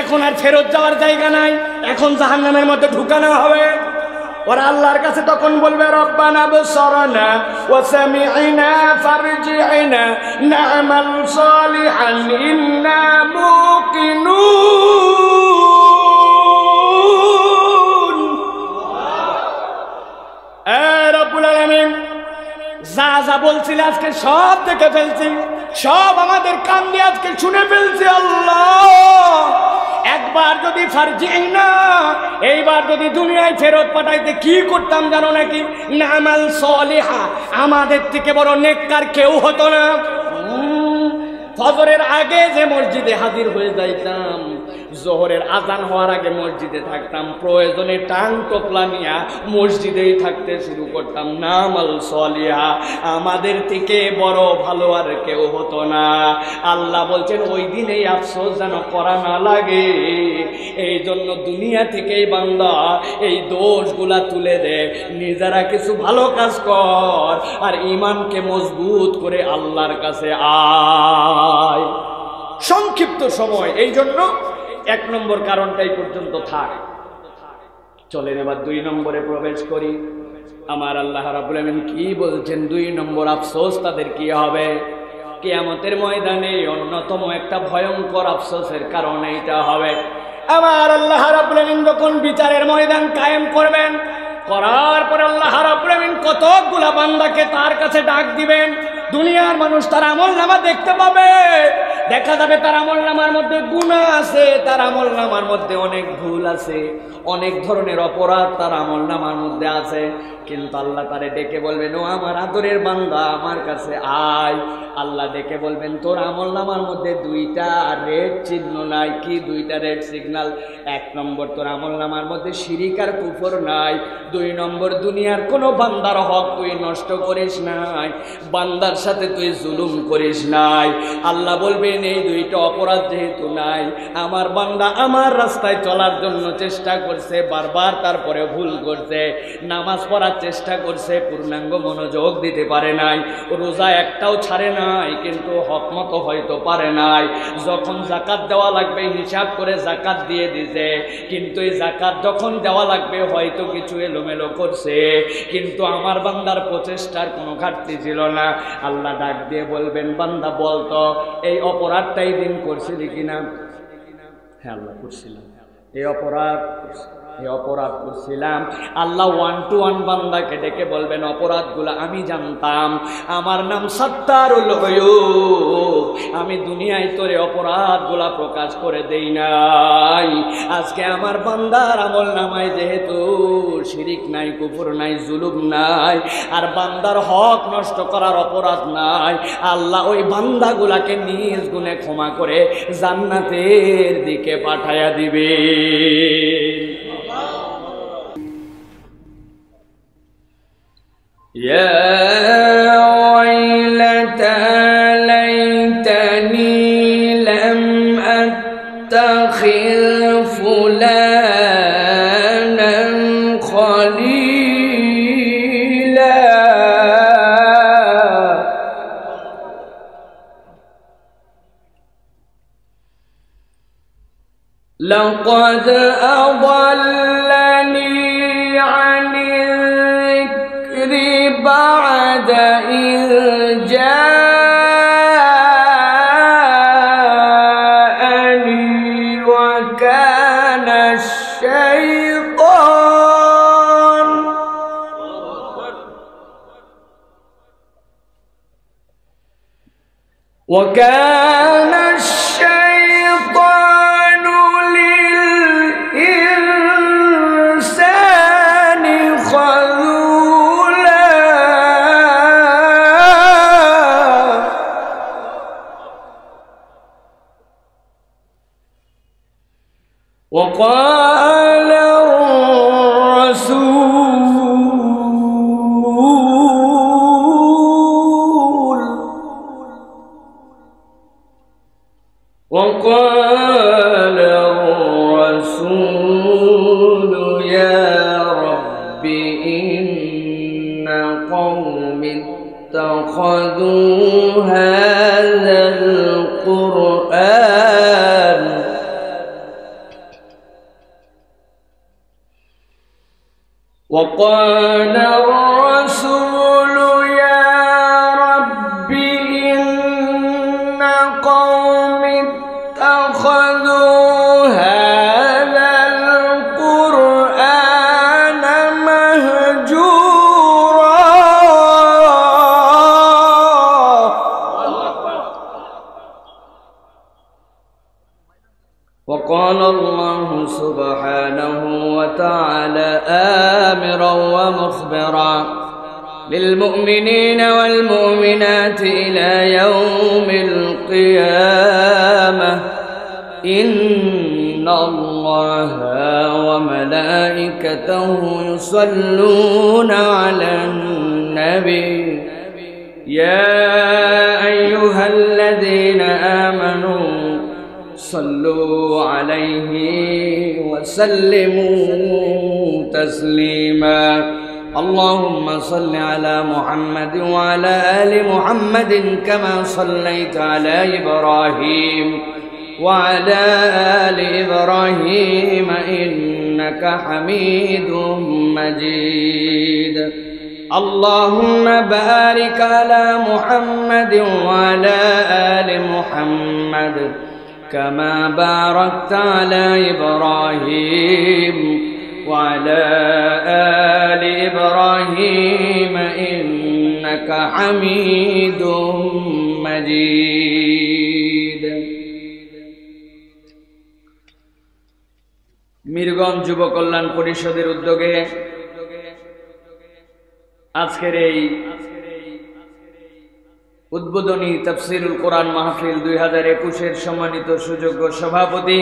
এখন আর ফেরত যাওয়ার জায়গা নাই, এখন জাহান্নামের মধ্যে ঢুকানো হবে। ওরা আল্লাহর কাছে তখন বলবে রব্বানা বসরনা ওয়া সামি'না ফারজি'না না'মাল সালিহান ইন্না মুকিনুন। এ রব্বুল আলামিন, যা যা বলছিল আজকে সব দেখে ফেলছি, সব আমাদের কান দিয়ে আজকে শুনে ফেলছি। আল্লাহ, একবার যদি ফারজি'না, এইবার যদি দুনিয়ায় ফেরত পাঠাইতে কি করতাম জানো নাকি? না'মাল সালিহা, আমাদের থেকে বড় নেককার কেউ হতো না। ফজরের আগে যে মসজিদে হাজির হয়ে যাইতাম, জোহরের আজান হওয়ার আগে মসজিদে থাকতাম, প্রয়োজনে টাং টোপলা নিয়া মসজিদেই থাকতে শুরু করতাম। না'মাল সালিহা, আমাদের থেকে বড় ভালো আর কেউ হতো না। আল্লাহ বলছেন ওই দিন এই আফসোস যেন করা না লাগে, এই জন্য দুনিয়া থেকেই বান্দা এই দোষগুলা তুলে দে, নিজেরা কিছু ভালো কাজ কর আর ঈমানকে মজবুত করে আল্লাহর কাছে আয়। সংক্ষিপ্ত সময়, এই জন্য 1 নম্বর কারণটাই পর্যন্ত থাক। চলেন এবার 2 নম্বরে প্রবেশ করি। আমার আল্লাহ রাব্বুল আলামিন কি বলছেন? 2 নম্বর আফসোস তাদের কি হবে? কিয়ামতের ময়দানে অন্যতম একটা ভয়ঙ্কর আফসোসের কারণ এইটা হবে। আমার আল্লাহ রাব্বুল আলামিন যখন বিচারের ময়দান কায়েম করবেন, করার পর আল্লাহ রাব্বুল আলামিন কতগুলা বান্দাকে তার কাছে ডাক দিবেন। দুনিয়ার মানুষ তার আমলনামা দেখতে পাবে, দেখা যাবে তার আমলনামার মধ্যে গুনাহ আছে, তার আমলনামার মধ্যে অনেক ভুল আছে, অনেক ধরনের অপরাধ তার আমলনামার মধ্যে আছে। কিন্তু আল্লাহ তারে ডেকে বলবেন, ও আমার আদরের বান্দা, আমার কাছে আয়। আল্লাহ ডেকে বলবেন, তোর আমলনামার মধ্যে 2টা রেড চিহ্ন নাই। কি 2টা রেড সিগন্যাল? 1 নম্বর, তোর আমলনামার মধ্যে শিরিক আর কুফর নাই। 2 নম্বর, দুনিয়ার কোনো বান্দার হক তুই নষ্ট করিস নাই, বান্দার সাথে তুই জুলুম করিস নাই। আল্লাহ বলবেন, এই 2টা অপরাধ যেহেতু নাই, আমার বান্দা আমার রাস্তায় চলার জন্য চেষ্টা করছে বারবার, তারপরে ভুল করছে, নামাজ পড়ার চেষ্টা করছে, পূর্ণাঙ্গ মনোযোগ দিতে পারে নাই, রোজা একটাও ছাড়ে নাই, কিন্তু হক মতো হয়তো পারে নাই। যখন যাকাত দেওয়া লাগবে হিসাব করে যাকাত দিয়ে দিছে, কিন্তু এই যাকাত যখন দেওয়া লাগবে হয়তো কিছু এলোমেলো করছে, কিন্তু আমার বান্দার প্রচেষ্টার কোনো ঘাটতি ছিল না। আল্লাহ ডাক দিয়ে বলবেন, বান্দা বলতো এই অপরাধটাই দিন করছিলি কিনা? হ্যাঁ আল্লাহ করছিলাম, এই অপরাধ করছিলাম। আল্লাহ 1 to 1 বান্দাকে ডেকে বলবেন, অপরাধগুলো আমি জানতাম, আমার নাম সাত্তারুল গায়ুব, আমি দুনিয়ায় তোরে অপরাধগুলা প্রকাশ করে দেই নাই। আজকে আমার বান্দার আমলনামায় যেহেতু শিরিক নাই, কুফর নাই, জুলুম নাই, আর বান্দার হক নষ্ট করার অপরাধ নাই, আল্লাহ ওই বান্দাগুলাকে নিজ গুণে ক্ষমা করে জান্নাতের দিকে পাঠায়া দিবে। يا ويلتى ليتني لم أتخذ فلانا خليلا لقد أضلني عن بعد إذ جاءني وكان الشيطان للإنسان خذولا وقال الرسول يا رب إن قومي اتخذوا هذا القرآن وقال الرسول يا رب إن قومي اتخذوا هذا القرآن مهجورا وقال الله سبحانه وتعالى آمرا ومخبرا للمؤمنين والمؤمنات إلى يوم القيامة إن الله وملائكته يصلون على النبي يا أيها الذين آمنوا صلوا عليه وسلموا تسليما اللهم صل على محمد وعلى آل محمد كما صليت على إبراهيم وعلى آل إبراهيم إنك حميد مجيد اللهم بارك على محمد وعلى آل محمد كما باركت على إبراهيم وعلى آل إبراهيم إنك حميد مجيد মিরগঞ্জ যুব কল্যাণ পরিষদের উদ্যোগে আজকের এই উদ্বোধনী তাফসীরুল কোরআন মাহফিল 2021-এর সম্মানিত সুযোগ্য সভাপতি,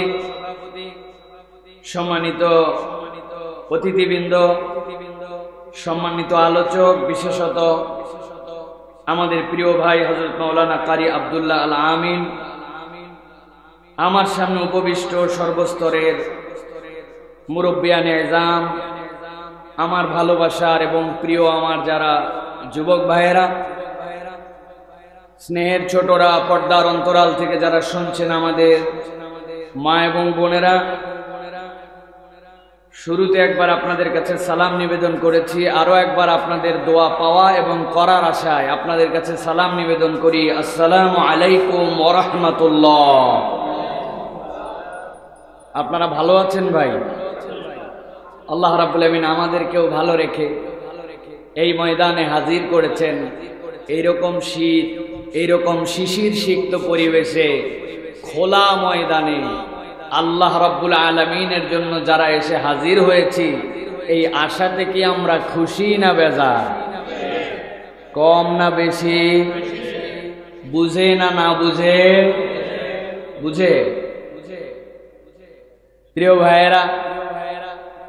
সম্মানিত অতিথিবৃন্দ, সম্মানিত আলোচক, বিশেষত আমাদের প্রিয় ভাই হযরত মাওলানা কারি আব্দুল্লাহ আল আমিন, আমার সামনে উপবিষ্ট সর্বস্তরের মুরব্বিয়ানে এজাম, আমার ভালোবাসার এবং প্রিয় আমার যারা যুবক ভাইয়েরা, স্নেহের ছোটরা, পর্দার অন্তরাল থেকে যারা শুনছেন আমাদের মা এবং বোনেরা, শুরুতে একবার আপনাদের কাছে সালাম নিবেদন করেছি, আরো একবার আপনাদের দোয়া পাওয়া এবং করার আশায় আপনাদের কাছে সালাম নিবেদন করি। আসসালামু আলাইকুম ওয়া রাহমাতুল্লাহ। আপনারা ভালো আছেন ভাই? আল্লাহ রাব্বুল আমিন আমাদেরকেও ভালো রেখে এই ময়দানে হাজির করেছেন। এইরকম শীত, এইরকম শিশির সিক্ত পরিবেশে খোলা ময়দানে আল্লাহ রাব্বুল আলামিনের জন্য যারা এসে হাজির হয়েছি, এই আশাতে কি আমরা খুশি না বেজার? কম না বেশি? বুঝে না না বুঝে? বুঝে। প্রিয় ভাইয়েরা,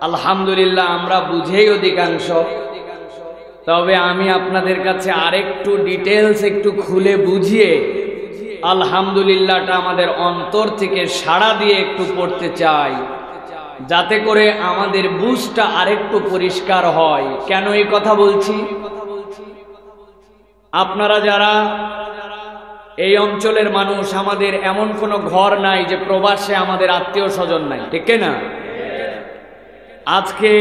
আলহামদুলিল্লাহ আমরা বুঝেই অধিকাংশ। তবে আমি আপনাদের কাছে আরেকটু ডিটেলস একটু খুলে বুঝিয়ে আলহামদুলিল্লাহটা আমাদের অন্তর থেকে সাড়া দিয়ে একটু পড়তে চাই, যাতে করে আমাদের বুঝটা আরেকটু পরিষ্কার হয়। কেন এই কথা বলছি? আপনারা যারা এই অঞ্চলের মানুষ, আমাদের এমন কোনো ঘর নাই যে প্রবাসে আমাদের আত্মীয় স্বজন নাই, ঠিক না? আজকে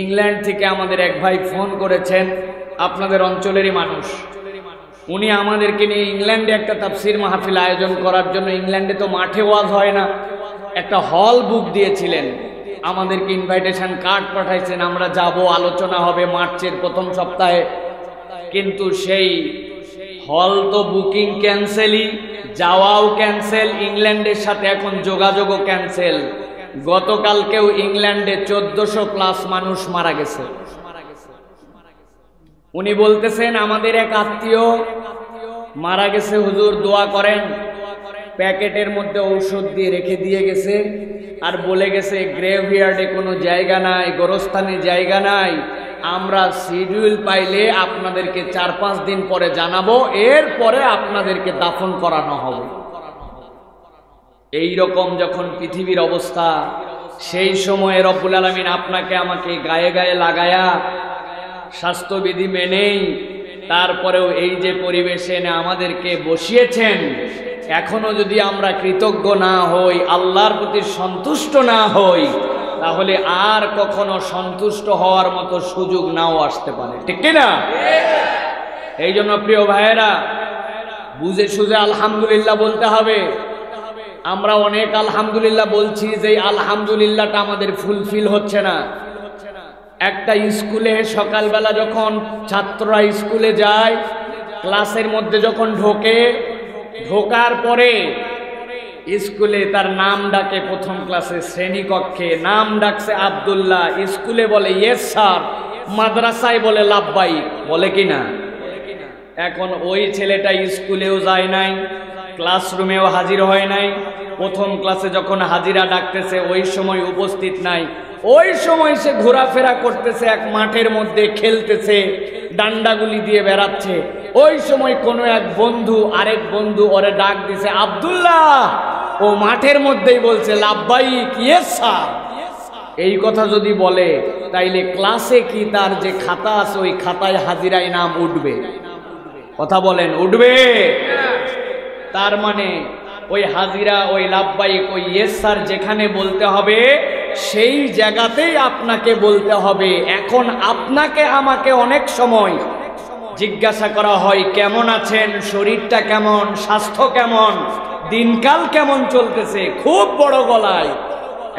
ইংল্যান্ড থেকে আমাদের এক ভাই ফোন করেছেন, আপনাদের অঞ্চলেরই মানুষ। উনি আমাদেরকে নিয়ে ইংল্যান্ডে একটা তাফসীর মাহফিল আয়োজন করার জন্য, ইংল্যান্ডে তো মাঠে ওয়াজ হয় না, একটা হল বুক দিয়েছিলেন, আমাদেরকে ইনভাইটেশন কার্ড পাঠাইছেন, আমরা যাব, আলোচনা হবে মার্চের প্রথম সপ্তাহে। কিন্তু সেই হল তো বুকিং ক্যান্সেলই, যাওয়াও ক্যান্সেল, ইংল্যান্ডের সাথে এখন যোগাযোগও ক্যান্সেল। গতকালকেও ইংল্যান্ডে 1400+ মানুষ মারা গেছে। উনি বলতেছেন আমাদের এক আত্মীয় মারা গেছে, হুজুর দোয়া করেন। প্যাকেটের মধ্যে ঔষধ দিয়ে রেখে দিয়ে গেছে, আর বলে গেছে গ্রেভইয়ার্ডে কোনো জায়গা নাই, গোরস্থানে জায়গা নাই, আমরা শিডিউল পাইলে আপনাদেরকে 4-5 দিন পরে জানাবো, এরপরে আপনাদেরকে দাফন করানো হবে। এই রকম যখন পৃথিবীর অবস্থা, সেই সময়ে রব্বুল আলামিন আপনাকে আমাকে গায়ে গায়ে লাগায়া স্বাস্থ্যবিধি মেনেই তারপরেও এই যে পরিবেশে এনে আমাদেরকে বসিয়েছেন, এখনো যদি আমরা কৃতজ্ঞ না হই, আল্লাহর প্রতি সন্তুষ্ট না হই, তাহলে আর কখনো সন্তুষ্ট হওয়ার মতো সুযোগ নাও আসতে পারে, ঠিক কিনা? এই জন্য প্রিয় ভাইয়েরা, বুঝে সুঝে আলহামদুলিল্লাহ বলতে হবে। আমরা অনেক আলহামদুলিল্লাহ বলছি, যে আলহামদুলিল্লাহটা আমাদের ফুলফিল হচ্ছে না। একটা স্কুলে সকালবেলা যখন ছাত্ররা স্কুলে যায়, ক্লাসের মধ্যে যখন ঢোকার পরে স্কুলে তার নাম ডাকে, প্রথম ক্লাসে শ্রেণীকক্ষে নাম ডাকছে আব্দুল্লাহ, স্কুলে বলে ইয়েস স্যার, মাদ্রাসায় বলে লাব্বাইক, বলে কিনা? এখন ওই ছেলেটা স্কুলেও যায় নাই, ক্লাসরুমেও হাজির হয় নাই, প্রথম ক্লাসে যখন হাজিরা ডাকতেছে ওই সময় উপস্থিত নাই, ওই সময় সে ঘোরাফেরা করতেছে, এক মাঠের মধ্যে খেলতেছে, ডান্ডাগুলি দিয়ে বেড়াচ্ছে। ওই সময় কোনো এক বন্ধু আরেক বন্ধু ওরে ডাক দিছে আব্দুল্লাহ, ও মাঠের মধ্যেই বলছে লাব্বাইক, ইয়েস স্যার। এই কথা যদি বলে তাইলে ক্লাসে কি তার যে খাতা আছে ওই খাতায় হাজিরায় নাম উঠবে? কথা বলেন, উঠবে? তার মানে ওই হাজিরা, ওই লাব্বাইক, ওই ইয়েস স্যার যেখানে বলতে হবে সেই জায়গাতেই আপনাকে বলতে হবে। এখন আপনাকে আমাকে অনেক সময় জিজ্ঞাসা করা হয়, কেমন আছেন, শরীরটা কেমন, স্বাস্থ্য কেমন, দিনকাল কেমন চলতেছে, খুব বড় গলায়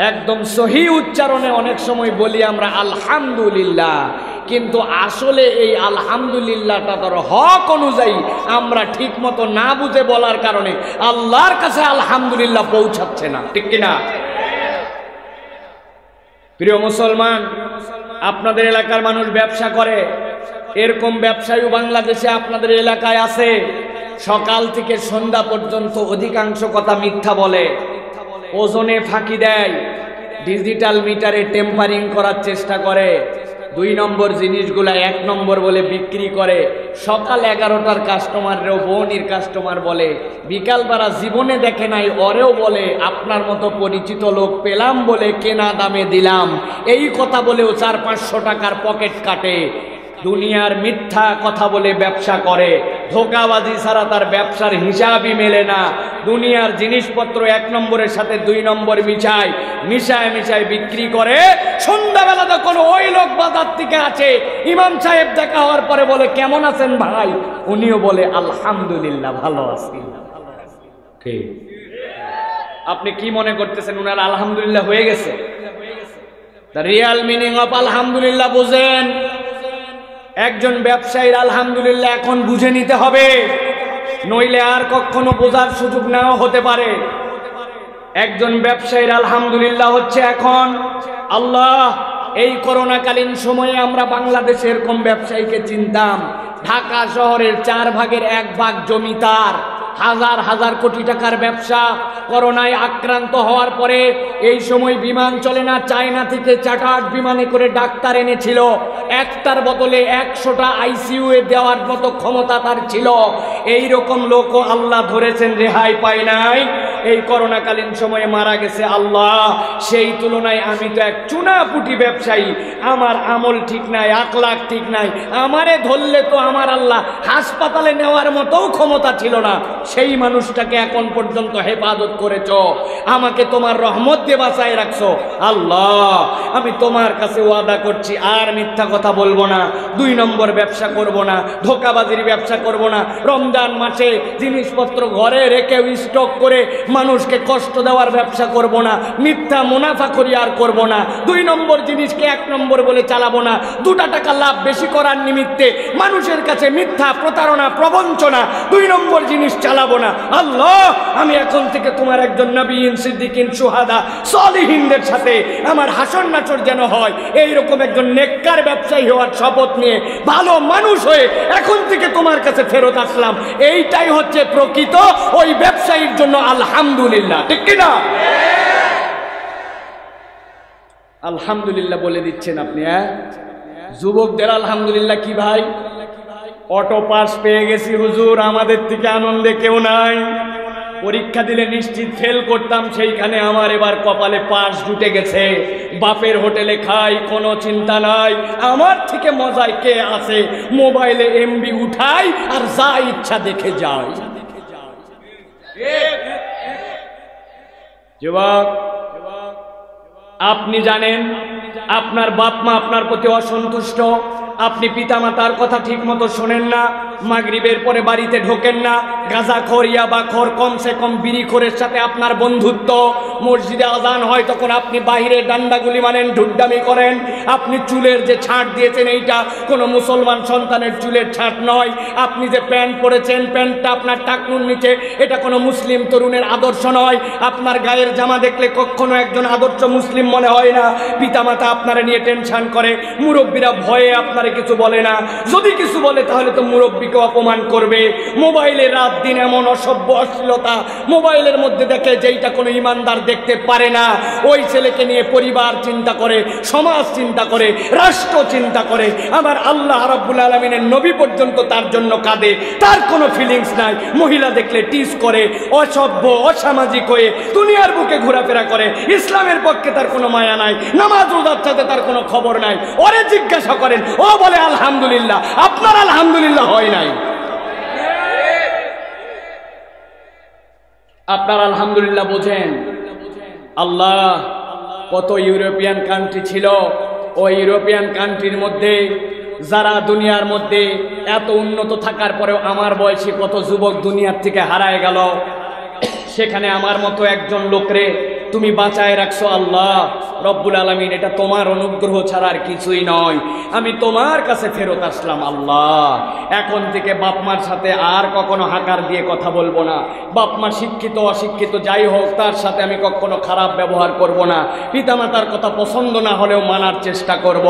একদম সহি উচ্চারণে অনেক সময় বলি আমরা আলহামদুলিল্লাহ, কিন্তু আসলে এই আলহামদুলিল্লাহটা তার হক অনুযায়ী আমরা ঠিক মতো না বুঝে বলার কারণে আল্লাহর কাছে আলহামদুলিল্লাহ পৌঁছাচ্ছে না, ঠিক কিনা? প্রিয় মুসলমান, আপনাদের এলাকার মানুষ ব্যবসা করে, এরকম ব্যবসায়ী বাংলাদেশে আপনাদের এলাকায় আছে। সকাল থেকে সন্ধ্যা পর্যন্ত অধিকাংশ কথা মিথ্যা বলে, ওজনে ফাঁকি দেয়, ডিজিটাল মিটারে টেম্পারিং করার চেষ্টা করে, 2 নম্বর জিনিসগুলা 1 নম্বর বলে বিক্রি করে। সকাল 11টার কাস্টমাররেও বনির কাস্টমার বলে, বিকালবেলা জীবনে দেখে নাই ওরেও বলে, আপনার মতো পরিচিত লোক পেলাম বলে কেনা দামে দিলাম, এই কথা বলেও 400-500 টাকার পকেট কাটে। দুনিয়ার মিথ্যা কথা বলে ব্যবসা করে, ধোঁকাবাজি ছাড়া তার ব্যবসার হিসাবই মেলে না। দুনিয়ার জিনিসপত্র 1 নম্বরের সাথে 2 নম্বর মিশায় বিক্রি করে। সন্ধ্যাবেলা যখন ওই লোক বাজার থেকে আছে, ইমাম সাহেব দেখা হওয়ার পরে বলে কেমন আছেন ভাই, উনিও বলে আলহামদুলিল্লাহ ভালো আছি। ঠিক, আপনি কি মনে করতেছেন উনার আলহামদুলিল্লাহ হয়ে গেছে? দ্য রিয়াল মিনিং অফ আলহামদুলিল্লাহ বুঝেন। একজন ব্যবসায়ীর আলহামদুলিল্লাহ এখন বুঝে নিতে হবে, নইলে আর কখনো বোঝার সুযোগ নাও হতে পারে। একজন ব্যবসায়ীর আলহামদুলিল্লাহ হচ্ছে এখন আল্লাহ, এই করোনাকালীন সময়ে আমরা বাংলাদেশে এরকম ব্যবসায়ীকে চিনতাম, ঢাকা শহরের 4 ভাগের 1 ভাগ জমিদার, হাজার কোটি টাকার ব্যবসা। করোনায় আক্রান্ত হওয়ার পরে এই সময় বিমান চলে না, চায়না থেকে চার্টার্ড বিমানে করে ডাক্তার এনেছিল, একটার বদলে 100টা আইসিইউ এ দেওয়ার মতো ক্ষমতা তার ছিল। এই রকম লোকও আল্লাহ ধরেছেন, রেহাই পায় নাই, এই করোনাকালীন সময়ে মারা গেছে। আল্লাহ, সেই তুলনায় আমি তো এক চুনাপুটি ব্যবসায়ী, আমার আমল ঠিক নাই, আখলাক ঠিক নাই, আমারে ধরলে তো আমার আল্লাহ হাসপাতালে নেওয়ার মতো ক্ষমতা ছিল না, সেই মানুষটাকে এখন পর্যন্ত হেফাজত করেছ, আমাকে তোমার রহমত দিয়ে বাঁচায় রাখছো। আল্লাহ, আমি তোমার কাছে ওয়াদা করছি আর মিথ্যা কথা বলবো না, 2 নম্বর ব্যবসা করব না, ধোঁকাবাজির ব্যবসা করব না, রমজান মাসে জিনিসপত্র ঘরে রেখে স্টক করে মানুষকে কষ্ট দেওয়ার ব্যবসা করব না, মিথ্যা মুনাফাখোরি আর করব না, 2 নম্বর জিনিসকে 1 নম্বর বলে চালাবো না, 2 টাকা লাভ বেশি করার নিমিত্তে মানুষের কাছে মিথ্যা প্রতারণা প্রবঞ্চনা 2 নম্বর জিনিস চালাবো না। আল্লাহ, আমি এখন থেকে তোমার একজন নবীন, সিদ্দিকিন, সুহাদা, সলিহিনদের সাথে আমার হাসর নাচর যেন হয়, এইরকম একজন নেককার ব্যবসায়ী হওয়ার শপথ নিয়ে ভালো মানুষ হয়ে এখন থেকে তোমার কাছে ফেরত আসলাম। এইটাই হচ্ছে প্রকৃত ওই ব্যবসায়ীর জন্য আলহামদুলিল্লাহ, ঠিক কিনা? আলহামদুলিল্লাহ বলে দিচ্ছেন আপনি। যুবকদের আলহামদুলিল্লাহ কি ভাই? অটো পাস পেয়ে গেছি হুজুর, আমাদের থেকে আনন্দে কেউ নাই। পরীক্ষা দিলে নিশ্চিত ফেল করতাম, সেইখানে আমার এবার কপালে পাস জুটে গেছে। বাপের হোটেলে খাই, কোনো চিন্তা নাই, আমার থেকে মজায় কে আছে? মোবাইলে এমবি উঠাই আর যা ইচ্ছা দেখে যাই। যুবক, আপনি জানেন আপনার বাপ মা আপনার প্রতি অসন্তুষ্ট, আপনি পিতামাতার কথা ঠিক মতো শোনেন না, মাগরিবের পরে বাড়িতে ঢোকেন না, গাঁজাখোর ইয়াবাখোর কমসে কম বিড়িখোরের সাথে আপনার বন্ধুত্ব, মসজিদে আজান হয় তখন আপনি বাইরে ডান্ডাগুলি মানেন, ঢুড্ডামি করেন, আপনি চুলের যে ছাঁট দিয়েছেন এইটা কোনো মুসলমান সন্তানের চুলের ছাঁট নয়, আপনি যে প্যান্ট পরেছেন প্যান্টটা আপনার টাকনুর নিচে, এটা কোনো মুসলিম তরুণের আদর্শ নয়, আপনার গায়ের জামা দেখলে কখনো একজন আদর্শ মুসলিম মনে হয় না, পিতামাতা আপনারা নিয়ে টেনশন করে, মুরব্বীরা ভয়ে আপনারা কিছু বলে না, যদি কিছু বলে তাহলে তো মুরব্বীকে অপমান করবে। মোবাইলে রাত দিন এমন অসভ্য অশ্লীলতা মোবাইলের মধ্যে দেখে যেইটা কোনো ইমানদার দেখতে পারে না, ওই ছেলেকে নিয়ে পরিবার চিন্তা করে, সমাজ চিন্তা করে, রাষ্ট্র চিন্তা করে। আমার আল্লাহ রাব্বুল আলামিনের নবী পর্যন্ত তার জন্য কাঁদে, তার কোনো ফিলিংস নাই। মহিলা দেখলে টিজ করে, অসভ্য অসামাজিক হয়ে দুনিয়ার বুকে ঘোরাফেরা করে, ইসলামের পক্ষে তার কোনো মায়া নাই, নামাজ রোজার সাথে তার কোনো খবর নাই। ওরে জিজ্ঞাসা করেন, ও বলে আলহামদুলিল্লাহ। আপনার আলহামদুলিল্লাহ হয় নাই, আপনার আলহামদুলিল্লাহ বোঝেন। আল্লাহ কত ইউরোপিয়ান কান্ট্রি ছিল, ওই ইউরোপিয়ান কান্ট্রির মধ্যে যারা দুনিয়ার মধ্যে এত উন্নত থাকার পরেও আমার বয়সী কত যুবক দুনিয়ার থেকে হারায় গেল, সেখানে আমার মতো একজন লোকরে তুমি বাঁচায় রাখছো। আল্লাহ রব্বুল আলামিন, এটা তোমার অনুগ্রহ ছাড়া আর কিছুই নয়। আমি তোমার কাছে ফেরত আসলাম। আল্লাহ এখন থেকে বাপ মার সাথে আর কখনো হাকার দিয়ে কথা বলবো না। বাপ মা শিক্ষিত অশিক্ষিত যাই হোক, তার সাথে আমি কখনো খারাপ ব্যবহার করব না। পিতামাতার কথা পছন্দ না হলেও মানার চেষ্টা করব।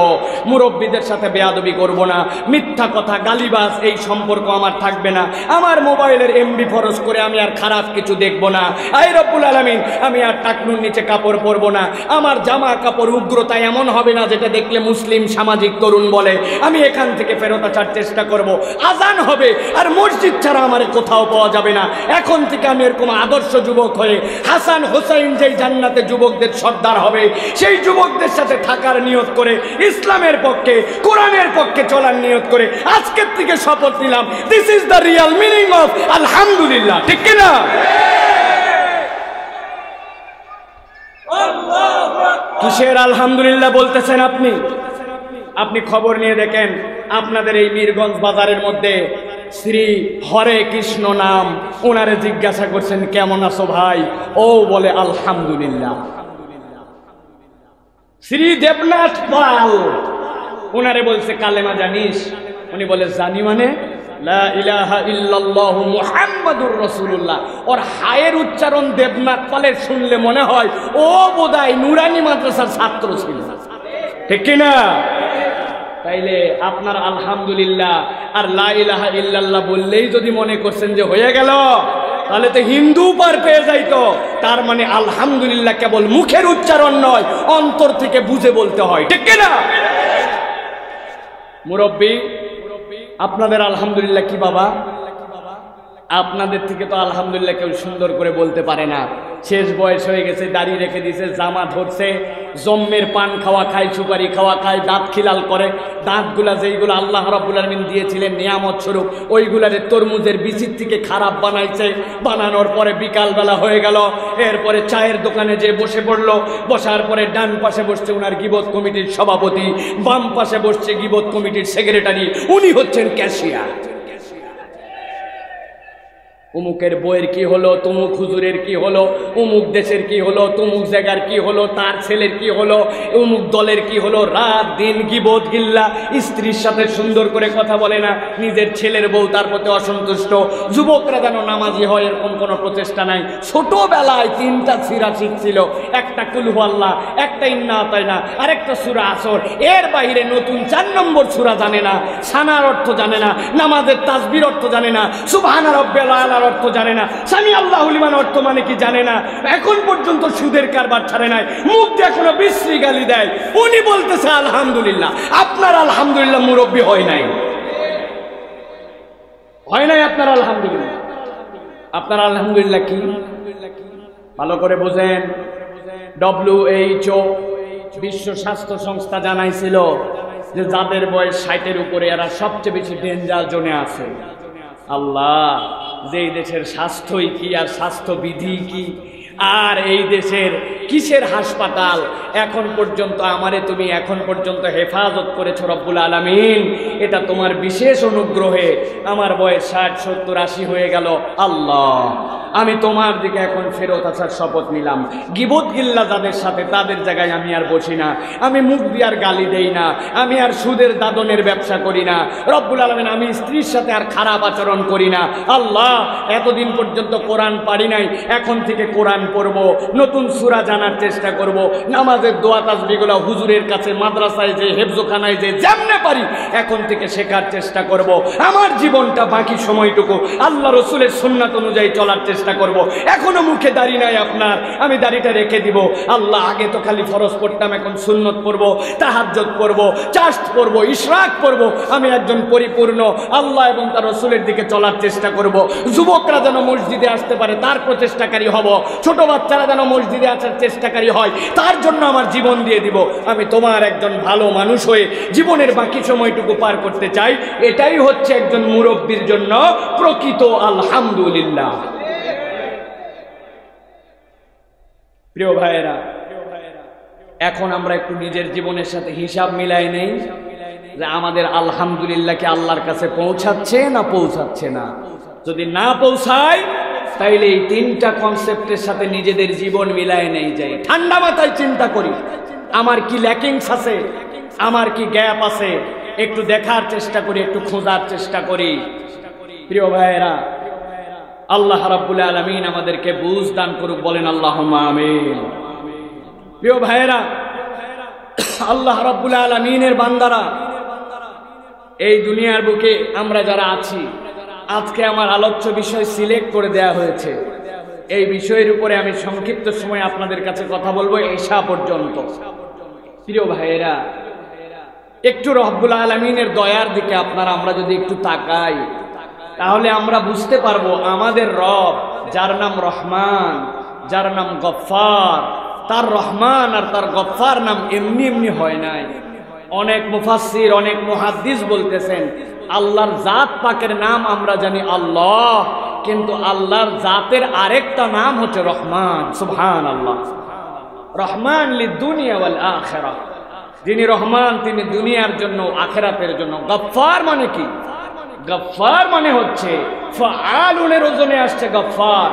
মুরব্বীদের সাথে বেয়াদবি করব না। মিথ্যা কথা গালিবাজ এই সম্পর্ক আমার থাকবে না। আমার মোবাইলের এমবি খরচ করে আমি আর খারাপ কিছু দেখব না। আই রব্বুল আলামিন, আমি আর টাকনুর নিচে কাপড় পরবো না। আমার জামা কাপড় উগ্রতা এমন হবে না যেটা দেখলে মুসলিম সামাজিক তরুণ বলে। আমি এখান থেকে ফেরত আসার চেষ্টা করব। আজান হবে আর মসজিদ ছাড়া আমার কোথাও পাওয়া যাবে না। এখন থেকে আমি এরকম আদর্শ যুবক হয়ে হাসান হোসাইন যেই জান্নাতে যুবকদের সর্দার হবে, সেই যুবকদের সাথে থাকার নিয়ত করে, ইসলামের পক্ষে কোরআনের পক্ষে চলার নিয়ত করে আজকের থেকে শপথ নিলাম। This is the Real meaning of আলহামদুলিল্লাহ। ঠিক কিনা? কিসের আলহামদুলিল্লাহ বলতেছেন আপনি? আপনি খবর নিয়ে দেখেন, আপনাদের এই মীরগঞ্জ বাজারের মধ্যে শ্রী হরে কৃষ্ণ নাম, ওনারে জিজ্ঞাসা করছেন কেমন আছো ভাই, ও বলে আলহামদুলিল্লাহ। শ্রী দেবনাথ পাল, ওনারে বলছে কালেমা জানিস, উনি বলে জানি মানে লা ইলাহা ইল্লাল্লাহু মুহাম্মাদুর রাসূলুল্লাহ। ওর হায়ের উচ্চারণ দেবনাথ পালের শুনলে মনে হয় ও বোধহয় নুরানি মাদ্রাসার ছাত্র ছিল। ঠিক কিনা? তাইলে আপনার আলহামদুলিল্লাহ আর লা ইলাহা ইল্লাল্লাহ বললেই যদি মনে করছেন যে হয়ে গেল, তাহলে তো হিন্দু পার পেয়ে যাইতো। তার মানে আলহামদুলিল্লাহ কেবল মুখের উচ্চারণ নয়, অন্তর থেকে বুঝে বলতে হয়। ঠিক কিনা? মুরব্বী, আপনাদের আলহামদুলিল্লাহ কি বাবা? আপনাদের থেকে তো আলহামদুলিল্লাহ কেউ সুন্দর করে বলতে পারে না। শেষ বয়স হয়ে গেছে, দাড়ি রেখে দিয়েছে, জামা ধরছে, জম্মের পান খাওয়া খায়, সুপারি খাওয়া খায়, দাঁত খিলাল করে। দাঁতগুলা যেইগুলো আল্লাহ রাব্বুল আলামিন দিয়েছিলেন নিয়ামত স্বরূপ, ওইগুলারে তরমুজের বিচির থেকে খারাপ বানাইছে। বানানোর পরে বিকালবেলা হয়ে গেল, এরপরে চায়ের দোকানে যে বসে পড়লো। বসার পরে ডান পাশে বসছে ওনার গিবত কমিটির সভাপতি, বাম পাশে বসছে গিবত কমিটির সেক্রেটারি, উনি হচ্ছেন ক্যাশিয়ার। উমুকের বইয়ের কি হলো, তুমুক হুজুরের কি হলো, উমুক দেশের কি হলো, তুমুক জায়গার কি হলো, তার ছেলের কি হলো, উমুক দলের কি হলো, রাত দিন গিবত গিল্লা। স্ত্রীর সাথে সুন্দর করে কথা বলে না, নিজের ছেলের বউ তার প্রতি অসন্তুষ্ট। যুবকরা যেন নামাজি হয় এরকম কোনো প্রচেষ্টা নাই। ছোটবেলায় 3টা সূরা শিখছিল, একটা কুল হু আল্লাহ, একটা ইন্না আতাইনা, আরেকটা সূরা আসর। এর বাইরে নতুন 4 নম্বর সূরা জানে না, সানার অর্থ জানে না, নামাজের তাসবির অর্থ জানে না, সুবহানা রাব্বিয়াল আলা অর্থ জানে না, সামি আল্লাহু লিমান অর্থ মানে কি জানে না। এখন পর্যন্ত সুদের কারবার ছাড়ে নাই, মুখ দিয়ে এখনো বিশ্রী গালি দেয়। উনি বলতেছে আলহামদুলিল্লাহ। আপনার আলহামদুলিল্লাহ মুরব্বী হয় নাই, হয় নাই আপনার আলহামদুলিল্লাহ। আপনার আলহামদুলিল্লাহ কি? ভালো করে বোঝেন। WHO বিশ্ব স্বাস্থ্য সংস্থা জানাইছিল যে যাদের বয়স 60-এর উপরে এরা সবচেয়ে বেশি ডেঞ্জার জোনে আছে। আল্লাহ, যেই দেশের স্বাস্থ্যই কি আর স্বাস্থ্যবিধি কি, আর এই দেশের কিসের হাসপাতাল, এখন পর্যন্ত আমারে তুমি এখন পর্যন্ত হেফাজত করেছো রব্বুল আলামিন, এটা তোমার বিশেষ অনুগ্রহে আমার বয়স 60, 70, 80 হয়ে গেল। আল্লাহ, আমি তোমার দিকে এখন ফেরত আসার শপথ নিলাম। গিবত গিল্লা যাদের সাথে, তাদের জায়গায় আমি আর বসি না, আমি মুখ দিয়ে আর গালি দেই না, আমি আর সুদের দাদনের ব্যবসা করি না রব্বুল আলামিন, আমি স্ত্রীর সাথে আর খারাপ আচরণ করি না। আল্লাহ, এতদিন পর্যন্ত কোরআন পারি নাই, এখন থেকে কোরআন পড়ব, নতুন সূরা জানার চেষ্টা করব, নামাজের দোয়া তাসবিহগুলো হুজুরের কাছে, মাদ্রাসায় যে, হেফজোখানায় যে, যেমনে পারি এখন থেকে শেখার চেষ্টা করব। আমার জীবনটা বাকি সময়টুকু আল্লাহ রসুলের সুন্নাত অনুযায়ী চলার চেষ্টা করব। এখনো মুখে দাড়ি নাই আপনার, আমি দাড়িটা রেখে দিব। আল্লাহ, আগে তো খালি ফরজ পড়তাম, এখন সুন্নত পড়ব, তাহাজ্জুদ পড়ব, চাষ্ট পড়ব, ইশরাক পড়ব। আমি একজন পরিপূর্ণ আল্লাহ এবং তার রসুলের দিকে চলার চেষ্টা করব। যুবকরা যেন মসজিদে আসতে পারে তার প্রচেষ্টাকারী হব, ছোট বাচ্চারা যেন মসজিদে আসার চেষ্টাকারী হয় তার জন্য আমার জীবন দিয়ে দিব। আমি তোমার একজন ভালো মানুষ হয়ে জীবনের বাকি সময়টুকু পার করতে চাই। এটাই হচ্ছে একজন মুরব্বীর জন্য প্রকৃত আলহামদুলিল্লাহ। প্রিয় ভাইয়েরা, এখন আমরা একটু নিজের জীবনের সাথে হিসাব মিলাই নেই যে আমাদের আলহামদুলিল্লাহ কি আল্লাহর কাছে পৌঁছাচ্ছে না পৌঁছাচ্ছে না। যদি না পৌঁছায় তাইলে এই তিনটা কনসেপ্টের সাথে নিজেদের জীবন মিলাই নেই, যাই ঠান্ডা মাথায় চিন্তা করি আমার কি ল্যাকিংস আছে, আমার কি গ্যাপ আছে, একটু দেখার চেষ্টা করি, একটু খোঁজার চেষ্টা করি। প্রিয় ভাইয়েরা, আল্লাহ রাব্বুল আলামিন আমাদেরকে বুঝ দান করুক, বলেন আল্লাহুম্মা আমিন। প্রিয় ভাইয়েরা, আল্লাহ রাব্বুল আলামিনের বান্দারা, এই দুনিয়ার বুকে আমরা যারা আছি, আজকে আমার আলোচ্য বিষয় সিলেক্ট করে দেয়া হয়েছে। এই বিষয়ের উপরে আমি সংক্ষিপ্ত সময় আপনাদের কাছে কথা বলবো, ঈশা পর্যন্ত। প্রিয় ভাইয়েরা, একটু রব্বুল আলামিনের দয়ার দিকে আমরা যদি একটু তাকাই, তাহলে আমরা বুঝতে পারবো আমাদের রব, যার নাম রহমান, যার নাম গফফার, তার রহমান আর তার গফফার নাম এমনি এমনি হয় নাই। অনেক মুফাসসির, অনেক মুহাদ্দিস বলতেছেন আল্লাহর জাত পাকের নাম আমরা জানি আল্লাহ, কিন্তু আল্লাহর জাতের আরেকটা নাম হচ্ছে রহমান। সুবহানাল্লাহ। রহমান লিদুনিয়া ওয়াল আখিরাহ, যিনি রহমান তিনি দুনিয়ার জন্য আখিরাতের জন্য। গফফার মানে কি? গফফার মানে হচ্ছে ফাআলুনের ওজনে আসছে গফফার।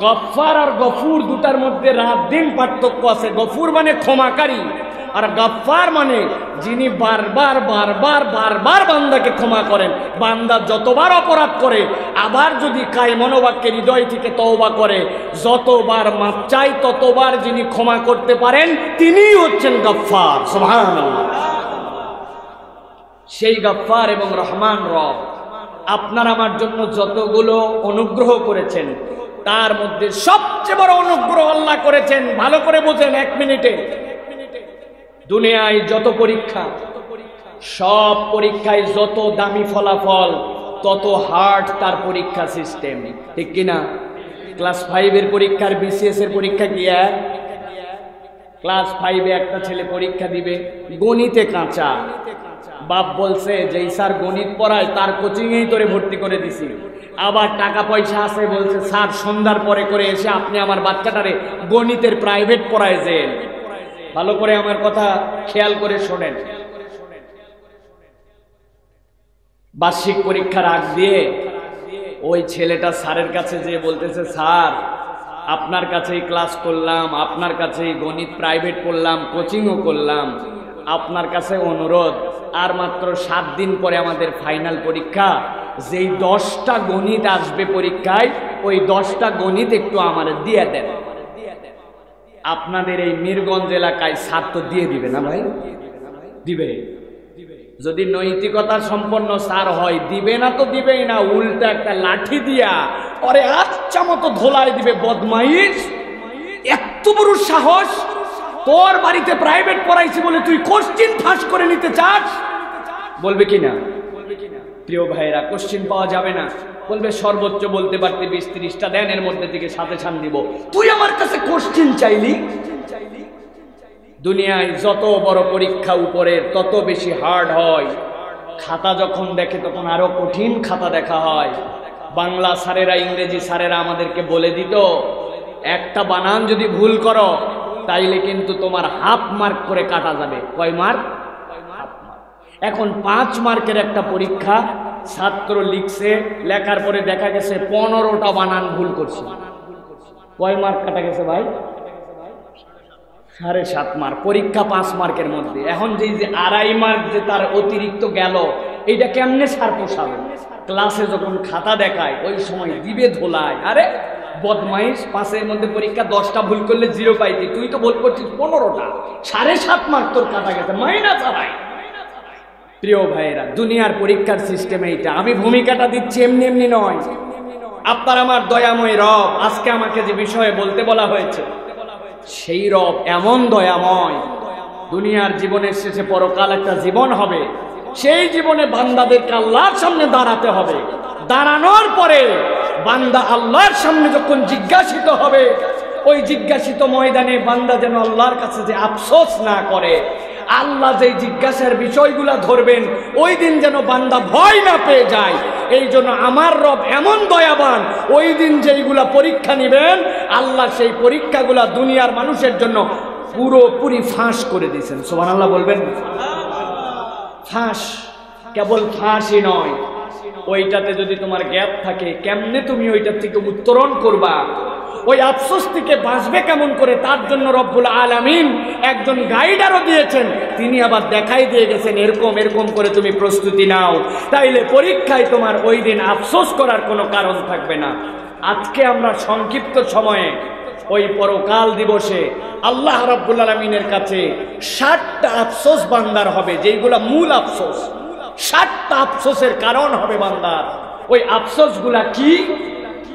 গফফার আর গফুর দুটার মধ্যে রাত দিন পার্থক্য আছে। গফুর মানে ক্ষমাকারী, আর গফফার মানে যিনি বারবার বারবার বারবার বান্দাকে ক্ষমা করেন। বান্দা যতবার অপরাধ করে আবার যদি কায় মনোবাক্যে হৃদয় থেকে তওবা করে, যতবার মাপ চায় ততবার যিনি ক্ষমা করতে পারেন তিনিই হচ্ছেন গফফার। সুবহানাল্লাহ। সেই গফফার এবং রহমান রব আপনার আমার জন্য যতগুলো অনুগ্রহ করেছেন, তার মধ্যে সবচেয়ে বড় অনুগ্রহ আল্লাহ করেছেন, ভালো করে বোঝেন 1 মিনিটে। দুনিয়ায় যত পরীক্ষা, সব পরীক্ষায় যত দামি ফলাফল তত হার্ড তার পরীক্ষা সিস্টেম, ঠিক কিনা? ক্লাস 5 এর পরীক্ষার বিসিএস এর পরীক্ষা কি এক? ক্লাস 5 এ একটা ছেলে পরীক্ষা দিবে, গণিতে কাঁচা। বাপ বলছে যে স্যার গণিত পড়ায়, তার কোচিংয়েই তোরে ভর্তি করে দিছি। আবার টাকা পয়সা আছে, বলছে স্যার সন্ধ্যার পরে করে এসে আপনি আমার বাচ্চাটারে গণিতের প্রাইভেট পড়ায় দেন। ভালো করে আমার কথা খেয়াল করে শোনেন। বার্ষিক পরীক্ষার আগ দিয়ে ওই ছেলেটা স্যারের কাছে যেয়ে বলতেছে, স্যার আপনার কাছেই ক্লাস করলাম, আপনার কাছেই গণিত প্রাইভেট পড়লাম, কোচিংও করলাম, আপনার কাছে অনুরোধ, আর মাত্র 7 দিন পরে আমাদের ফাইনাল পরীক্ষা, যেই 10টা গণিত আসবে পরীক্ষায়, ওই 10টা গণিত একটু আমার দিয়ে দেন। আপনাদের এই মিরগঞ্জ এলাকায় স্যার তো দিয়ে দিবে না ভাই? দিবে। যদি নৈতিকতা সম্পন্ন স্যার হয়, দিবে না তো দিবেই না, উল্টা একটা লাঠি দিয়া ওরে আচ্ছা মতো ধোলাই দিবে। বদমাইশ, এত বড় সাহস, তোর বাড়িতে প্রাইভেট পড়াইছি বলে তুই কোশ্চিন ফাঁস করে নিতে চাস? বলবে কিনা? প্রিয় ভাইরা, কোশ্চিন পাওয়া যাবে না, বলবে সর্বোচ্চ বলতে পারতে 20-30টা দেন, এর মধ্যে থেকে সাজেশন দিব। তুই আমার কাছে কোশ্চিন চাইলি? দুনিয়ায় যত বড় পরীক্ষা উপরের তত বেশি হার্ড হয়। খাতা যখন দেখে তখন আরো কঠিন খাতা দেখা হয়। বাংলা স্যারেরা, ইংরেজি স্যারেরা আমাদেরকে বলে দিত, একটা বানান যদি ভুল করো তাইলে কিন্তু তোমার হাফ মার্ক করে কাটা যাবে। কয় মার্ক? এখন 5 মার্কের একটা পরীক্ষা, ছাত্র লিখছে, লেখার পরে দেখা গেছে 15টা বানান ভুল করছে। কয় মার্ক কাটা গেছে ভাই? 7.5 মার্ক। পরীক্ষা 5 মার্কের মধ্যে। এখন যে 2.5 মার্ক যে তার অতিরিক্ত গেল, এইটা কেমনে ছাড় পোষাবে? ক্লাসে যখন খাতা দেখায় ওই সময় দিবে ধোলায়, আরে বদমাইশ, 5-এর মধ্যে পরীক্ষা 10টা ভুল করলে 0 পাইতি, তুই তো ভুল করছিস 15টা, 7.5 মার্ক তোর কাটা গেছে, মাইনা চালাই। প্রিয় ভাইয়েরা, দুনিয়ার পরীক্ষার সিস্টেম এইটা। আমি ভূমিকাটা দিচ্ছি এমনি এমনি নয়। আপনার আমার দয়াময় রব আজকে আমাকে যে বিষয়ে বলতে বলা হয়েছে, সেই রব এমন দয়াময়, দুনিয়ার জীবনের শেষে পরকাল একটা জীবন হবে, সেই জীবনে বান্দাদেরকে আল্লাহর সামনে দাঁড়াতে হবে। দাঁড়ানোর পরে বান্দা আল্লাহর সামনে যখন জিজ্ঞাসিত হবে, ওই জিজ্ঞাসিত ময়দানে বান্দা যেন আল্লাহর কাছে যে আফসোস না করে, আল্লাহ যে জিজ্ঞাসার বিষয়গুলা ধরবেন ওই দিন যেন বান্দা ভয় না পেয়ে যায়। এই জন্য আমার রব এমন দয়াবান, ওই দিন যেইগুলা পরীক্ষা নিবেন আল্লাহ সেই পরীক্ষাগুলা দুনিয়ার মানুষের জন্য পুরোপুরি ফাঁস করে দিয়েছেন। সুবহানাল্লাহ বলবেন? ফাঁস, কেবল ফাঁসই নয়, ওইটাতে যদি তোমার গ্যাপ থাকে কেমনে তুমি ওইটার থেকে উত্তরণ করবা, ওই আফসোস থেকে বাঁচবে কেমন করে, তার জন্য রব্বুল আলামিন একজন গাইডারও দিয়েছেন। তিনি আবার দেখাই দিয়ে গেছেন এরকম এরকম করে তুমি প্রস্তুতি নাও, তাইলে পরীক্ষায় তোমার ওই দিন আফসোস করার কোনো কারণ থাকবে না। আজকে আমরা সংক্ষিপ্ত সময়ে ওই পরকাল দিবসে আল্লাহ রাব্বুল আলামিনের কাছে 60টা আফসোস বান্দার হবে, যেইগুলা মূল আফসোস। 60টা আফসোসের কারণ হবে বান্দার। ওই আফসোসগুলা কি,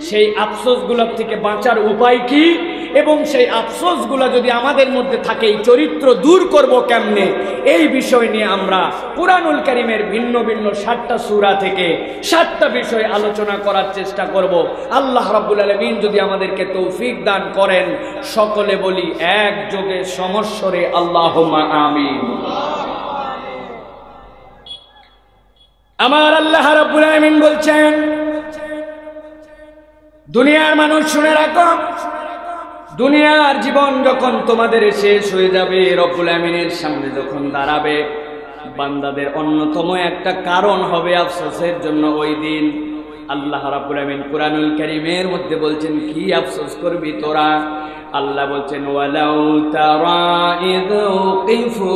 সেই আফসোসগুলোর থেকে বাঁচার উপায় কি, এবং সেই আফসোসগুলা যদি আমাদের মধ্যে থাকে এই চরিত্র দূর করব কেমনে, এই বিষয় নিয়ে আমরা কুরআনুল কারীমের ভিন্ন ভিন্ন 7টা সূরা থেকে 7টা বিষয় আলোচনা করার চেষ্টা করব। আল্লাহ রাব্বুল আলামিন যদি আমাদেরকে তৌফিক দান করেন, সকলে বলি একযোগে সমস্বরে আল্লাহুম্মা আমিন। আমার আল্লাহ রাব্বুল আলামিন বলছেন, দুনিয়ার মানুষ শুনে রাখো, দুনিয়ার জীবন যখন তোমাদের শেষ হয়ে যাবে, রব্বুল আমিনের সামনে যখন দাঁড়াবে, বান্দাদের অন্যতম একটা কারণ হবে আফসোসের জন্য ওই দিন। আল্লাহ রাব্বুল আমিন কুরআনুল কারীমের মধ্যে বলছেন, কি আফসোস করবি তোরা? আল্লাহ বলছেন, ওয়ালাউ তারা ইয উকিফু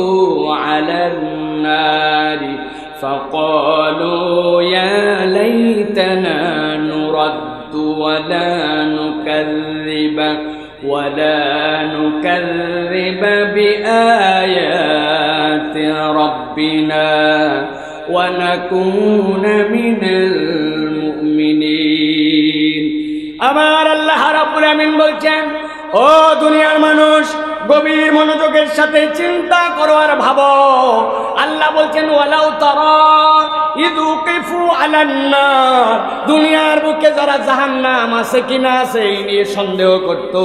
আলান নারি ফাকালু ইয়া লাইতানা নুরাদ্দু ولا نكذب بآيات ربنا ونكون من المؤمنين। আমার আল্লাহ রাব্বুল আমিন বলছেন, ও দুনিয়ার মানুষ, গভীর মনোযোগের সাথে চিন্তা করো আর ভাবো। আল্লাহ বলছেন, ওয়ালাউ তারা ইয উকিফু আলান নার, দুনিয়ার বুকে যারা জাহান্নাম আছে কিনা আছে এই নিয়ে সন্দেহ করত,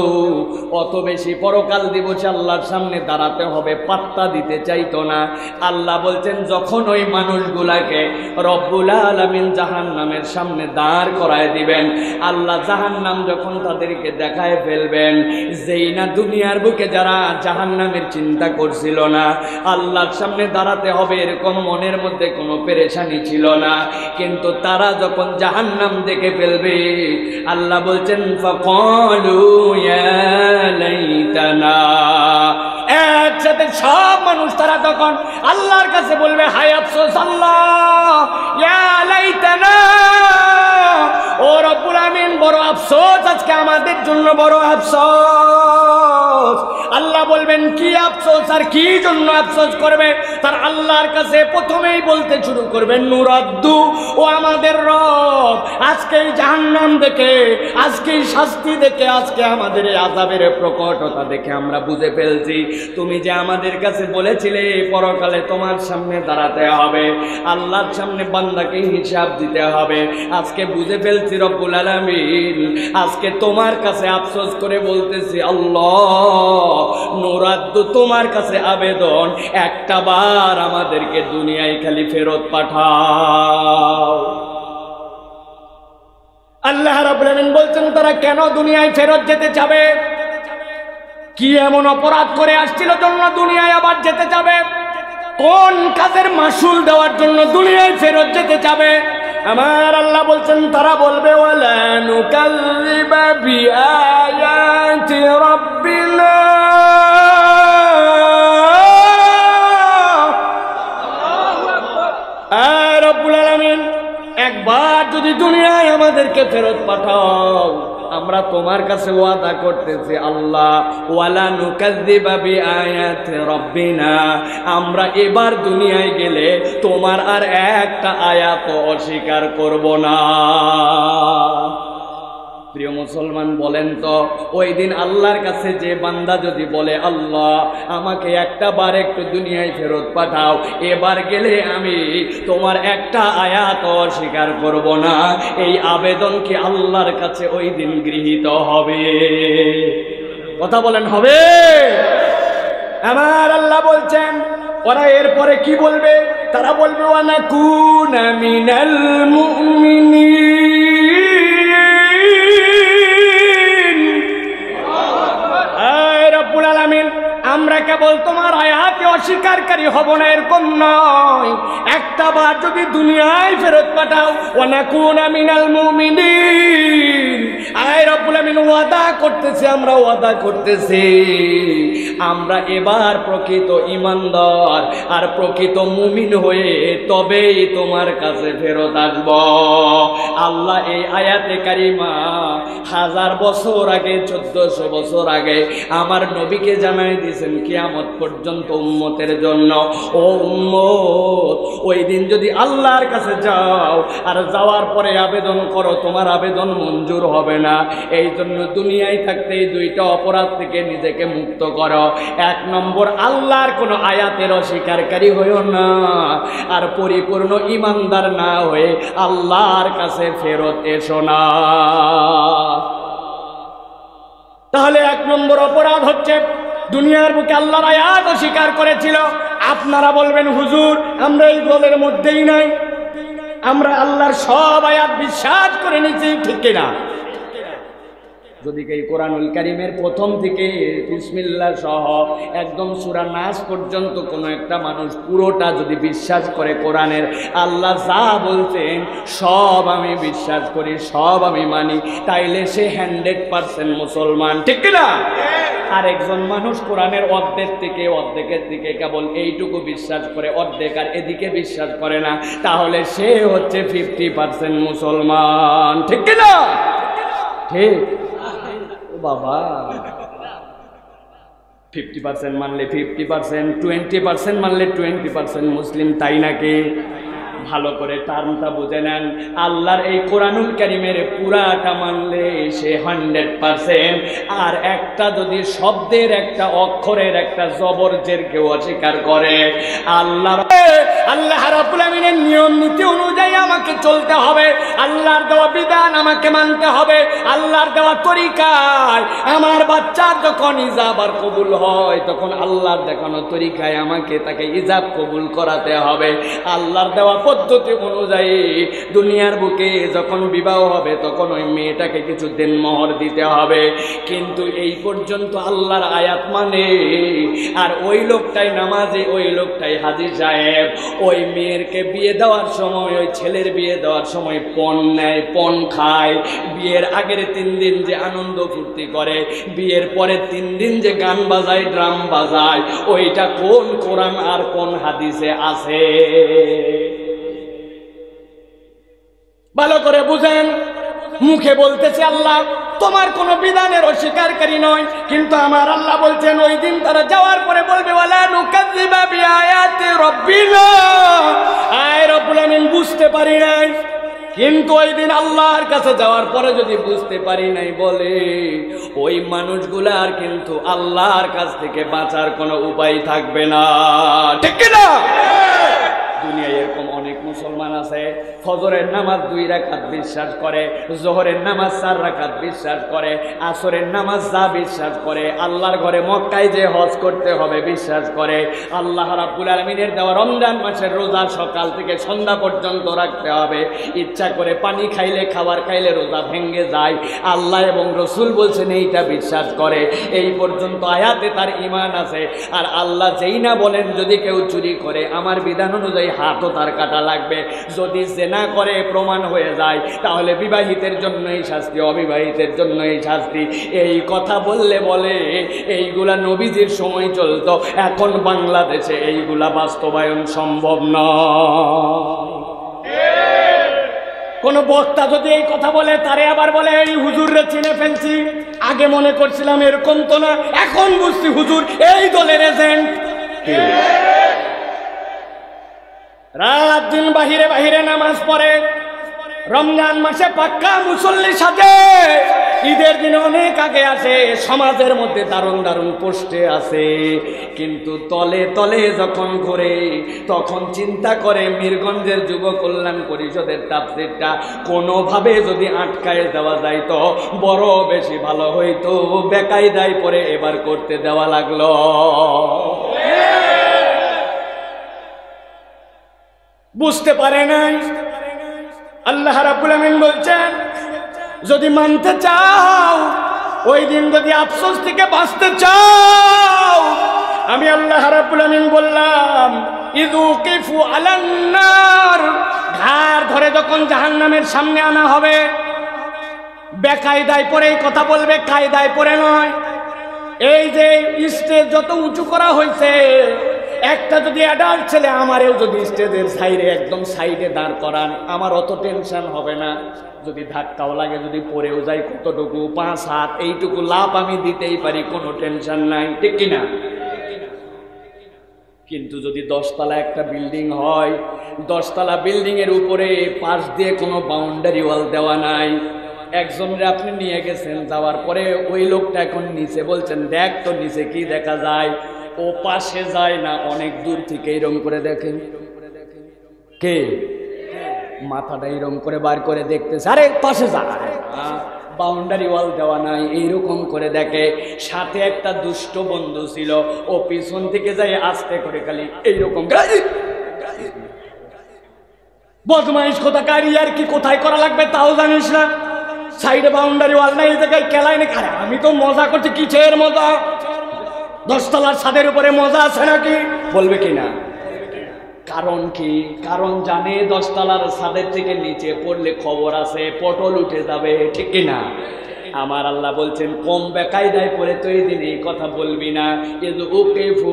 অত বেশি পরকাল দিবসে আল্লাহর সামনে দাঁড়াতে হবে পাত্তা দিতে চাইতো না। আল্লাহ বলছেন, যখন ওই মানুষগুলাকে রব্বুল আলামিন জাহান্নামের সামনে দাঁড় করায় দিবেন, আল্লাহ জাহান্নাম যখন তাদেরকে দেখায় ফেলবেন, যেই না দুনিয়ার বুকে যারা জাহান্নামের চিন্তা করছিল না, আল্লাহর সামনে দাঁড়াতে হবে এরকম মনের মধ্যে কোনো পেরেশানি ছিল না, কিন্তু তারা যখন জাহান্নাম দেখে ফেলবে, আল্লাহ বলছেন, ফাকালু ইয়া লাইতানা, একসাথে সব মানুষ তারা তখন আল্লাহর কাছে বলবে, হায় আফসোস আল্লাহ, ইয়া লাইতানা, ও রব্বুল আমিন বড় আফসোস, আজকে আমাদের জন্য বড় আফসোস। আল্লাহ বলবেন, কি আফসোস আর কি জন্য আফসোস করবে? তার আল্লাহর কাছে প্রথমেই বলতে শুরু করবেন, নুরাদ্দু, ও আমাদের রব, আজকে এই জাহান্নাম দেখে, আজকে এই শাস্তি দেখে, আজকে আমাদের এই আযাবের প্রকটতা দেখে আমরা বুঝে ফেলছি, তুমি যে আমাদের কাছে বলেছিলে পরকালে তোমার সামনে দাঁড়াতে হবে, আল্লাহর সামনে বান্দাকে হিসাব দিতে হবে, আজকে বুঝে ফেলছি রব্বুল আলামিন, আজকে তোমার কাছে আফসোস করে বলতেছি, আল্লাহ নুরাদ্দু, তোমার কাছে আবেদন, একটা বার আমাদেরকে দুনিয়ায় খালি ফেরত পাঠাও। আল্লাহ রাব্বুল আলামিন বলছেন, তারা কেন দুনিয়ায় ফেরত যেতে চাবে? কি এমন অপরাধ করে আসছিল জন্য দুনিয়ায় আবার যেতে যাবে? কোন কাজের মাসুল দেওয়ার জন্য দুনিয়ায় ফেরত যেতে যাবে? আমার আল্লাহ বলছেন তারা বলবে ওয়ালা নুকাল্লিবা বিআয়াতি রাব্বিনা, রব্বুল আলামিন একবার যদি দুনিয়ায় আমাদেরকে ফেরত পাঠাও, আমরা তোমার কাছে ওয়াদা করতেছি আল্লাহ ওয়ালা নুকাযযিবা বিআয়াতি রাব্বিনা, আমরা এবার দুনিয়ায় গেলে তোমার আর একটা আয়াত অস্বীকার করব না। প্রিয় মুসলমান বলেন তো, ওই দিন আল্লাহর কাছে যে বান্দা যদি বলে আল্লাহ আমাকে একটা বার একটু দুনিয়ায় ফেরত পাঠাও, এবার গেলে আমি তোমার একটা আয়াত অস্বীকার করব না, এই আবেদন কি আল্লাহর কাছে ওই দিন গৃহীত হবে? কথা বলেন হবে? আমার আল্লাহ বলছেন ওরা এরপরে কি বলবে? তারা বলবে ওয়ানাকুনা মিনাল মুমিনিন, রব্বুল আলামিন আমরা কেবল তোমার আয়াতে অস্বীকারকারী হব না এরকম নয়, একটা বার যদি দুনিয়ায় ফেরত পাঠাও ওয়ানাকুনা মিনাল মুমিনিন, আয় রব্বুল আলামিন ওয়াদা করতেছি, আমরা ওয়াদা করতেছি আমরা এবার প্রকৃত ঈমানদার আর প্রকৃত মুমিন হয়ে তবেই তোমার কাছে ফেরত আসব। আল্লাহ এই আয়াতে কারিমা 1000 বছর আগে 1400 বছর আগে আমার নবীকে জানাই দিয়েছেন কিয়ামত পর্যন্ত উম্মতের জন্য। ও উম্মত, ওই দিন যদি আল্লাহর কাছে যাও আর যাওয়ার পরে আবেদন করো, তোমার আবেদন মঞ্জুর হবে না। এই জন্য দুনিয়ায় থাকতে এই দুইটা অপরাধ থেকে নিজেকে মুক্ত করো। 1 নম্বর, আল্লাহর কোন আয়াতের অস্বীকারী হইও না, আর পরিপূর্ণ ঈমানদার না হয়ে আল্লাহর কাছে ফেরত এসো না। তাহলে 1 নম্বর অপরাধ হচ্ছে দুনিয়ার বুকে আল্লাহর আয়াত অস্বীকার করেছিল। আপনারা বলবেন হুজুর আমরা এই দলের মধ্যেই নাই, আমরা আল্লাহর সব আয়াত বিশ্বাস করে নিয়েছি, ঠিক কিনা? যদি এই কোরআনুল কারীমের প্রথম থেকে বিসমিল্লাহ সহ একদম সূরা নাস পর্যন্ত কোনো একটা মানুষ পুরোটা যদি বিশ্বাস করে কোরআনের আল্লাহ যা বলছেন সব আমি বিশ্বাস করি, সব আমি মানি, তাইলে সে 100% মুসলমান, ঠিক কিনা? আর একজন মানুষ কোরআনের অর্ধেকের দিকে কেবল এইটুকু বিশ্বাস করে, অর্ধেক আর এদিকে বিশ্বাস করে না, তাহলে সে হচ্ছে 50% মুসলমান, ঠিক কিনা? ঠিক বাবা, 50% মানলে 50%, 20% মানলে 20% মুসলিম, তাই নাকি? ভালো করে টার্মটা বুঝে নেন। আল্লাহর এই কোরআনুল কারীমের পুরাটা মানলে সে 100%, আর একটা যদি শব্দের একটা অক্ষরের একটা জবরজের কেউ অস্বীকার করে, আল্লাহ রাব্বুল আমিনের নিয়ম নীতি অনুযায়ী আমাকে চলতে হবে, আল্লাহর দেওয়া বিধান আমাকে মানতে হবে, আল্লাহর দেওয়া তরিকায় আমার বাচ্চার যখন ইজাব আর কবুল হয় তখন আল্লাহর দেখানো তরিকায় আমাকে তাকে ইজাব কবুল করাতে হবে, আল্লাহর দেওয়া পদ্ধতি অনুযায়ী দুনিয়ার বুকে যখন বিবাহ হবে তখন ওই মেয়েটাকে কিছু দেনমোহর দিতে হবে। কিন্তু এই পর্যন্ত আল্লাহর আয়াত মানে, আর ওই লোকটাই নামাজে, ওই লোকটাই হাজী সাহেব, ওই মেয়েরকে বিয়ে দেওয়ার সময়, ওই ছেলের বিয়ে দেওয়ার সময় পণ নেয়, পণ খায়, বিয়ের আগের 3 দিন যে আনন্দ ফুর্তি করে, বিয়ের পরে 3 দিন যে গান বাজায়, ড্রাম বাজায়, ওইটা কোন কোরআন আর কোন হাদিসে আছে? ভালো করে বুঝেন। মুখে বলতেছে আল্লাহ তোমার কোন বিধানের অস্বীকারী নয়, কিন্তু আমার আল্লাহ বলছেন ওই দিন তারা যাওয়ার পরে বলবে ওয়ালা নুকাযযিবা বিআয়াতি রাব্বিনা, আয় রব্বুল আমিন বুঝতে পারি নাই। কিন্তু ওই দিন আল্লাহর কাছে যাওয়ার পরে যদি বুঝতে পারি নাই বলে, ওই মানুষগুলার কিন্তু আল্লাহর কাছ থেকে বাঁচার কোনো উপায় থাকবে না, ঠিক কিনা? দুনিয়ায় এরকম অনেক অনেক মুসলমান আছে ফজরের নামাজ 2 রাকাত বিশ্বাস করে, যোহরের নামাজ 4 রাকাত বিশ্বাস করে, আসরের নামাজ যা বিশ্বাস করে, আল্লাহর ঘরে মক্কায় যে হজ করতে হবে বিশ্বাস করে, আল্লাহ রাব্বুল আলামিনের দেওয়া রমজান মাসের রোজা সকাল থেকে সন্ধ্যা পর্যন্ত রাখতে হবে, ইচ্ছা করে পানি খাইলে খাবার খাইলে রোজা ভেঙে যায়, আল্লাহ এবং রসুল বলছেন এইটা বিশ্বাস করে, এই পর্যন্ত আয়াতে তার ঈমান আছে। আর আল্লাহ যেই না বলেন যদি কেউ চুরি করে আমার বিধান অনুযায়ী হাতও তার কাটা লাগবে, যদি জেনা করে প্রমাণ হয়ে যায় তাহলে বিবাহিতের জন্যই শাস্তি, অবিবাহিতের জন্যই শাস্তি। এই কথা বললে বলে এইগুলা নবীজির সময় চলতো, এখন বাংলাদেশে এইগুলা বাস্তবায়ন সম্ভব নয়। কোন বক্তা যদি এই কথা বলে তারে আবার বলে এই হুজুররে চিনে ফেলছি, আগে মনে করছিলাম এরকম তো না, এখন বুঝছি হুজুর এই দলের এজেন্ট। রাত দিন বাহিরে বাহিরে নামাজ পড়ে, রমজান মাসে পাক্কা মুসল্লি সাথে, ঈদের দিনে অনেক আগে আসে, সমাজের মধ্যে দারুণ দারুণ পোস্টে আছে, কিন্তু তলে তলে যখন ঘুরে তখন চিন্তা করে মিরগঞ্জের যুব কল্যাণ পরিষদের তাফসীরটা কোনোভাবে যদি আটকায় দেওয়া যায় তো বড় বেশি ভালো হইতো, বেকায়দায় পরে এবার করতে দেওয়া লাগলো। বুঝতে পারে নাই। আল্লাহ রাব্বুল আমিন বলছেন যদি মানতে চাও, ওই দিন যদি আফসোস থেকে বাঁচতে চাও, আমি আল্লাহ রাব্বুল আমিন বললাম ইযুকিফু আলান নার, ঘাড় ধরে যখন জাহান্নামের সামনে আনা হবে, বেকায়দায় পরে কথা বলবে, কায়দায় পরে নয়। এই যে স্টেজ যত উঁচু করা হয়েছে, একটা যদি অ্যাডাল্ট ছেলে আমারেও যদি স্টেজের সাইডে একদম সাইডে দাঁড় করান আমার অত টেনশন হবে না, যদি ধাক্কাও লাগে যদি পড়েও যায় কতটুকু 5 হাত এইটুকু লাভ আমি দিতেই পারি, কোনো টেনশন নাই, ঠিক কিনা? কিন্তু যদি 10 তলা একটা বিল্ডিং হয়, 10 তলা বিল্ডিং এর উপরে পাশ দিয়ে কোনো বাউন্ডারি ওয়াল দেওয়া নাই, একজনরে আপনি নিয়ে গেছেন, যাওয়ার পরে ওই লোকটা এখন নিচে বলছেন দেখ তো নিচে কি দেখা যায়, ও পাশে যায় না, অনেক দূর থেকে এরকম করে দেখেন, কে মাথাটা এরকম করে বার করে দেখতেছে, আরে পাশে যায়, বাউন্ডারি ওয়াল দেওয়া নাই, এইরকম করে দেখে। সাথে একটা দুষ্ট বন্ধু ছিল, ও পিছন থেকে যায় আস্তে করে খালি এইরকম বদমাইশ কোথাকার, আর কি কোথায় করা লাগবে তাও জানিস না, সাইডে বাউন্ডারি ওয়াল নাই, এই জায়গায় কেলাই না। আরে আমি তো মজা করছি, কিসের মজা? 10 তলার ছাদের উপরে মজা আছে নাকি? বলবে কিনা? কারণ কি? কারণ জানে 10 তলার ছাদের থেকে নিচে পড়লে খবর আছে, পটল উঠে যাবে, ঠিক কিনা? আমার আল্লাহ বলছেন কম বেকায়দায় পড়ে তো এই দিন এই কথা বলবি না। ইযুকিফু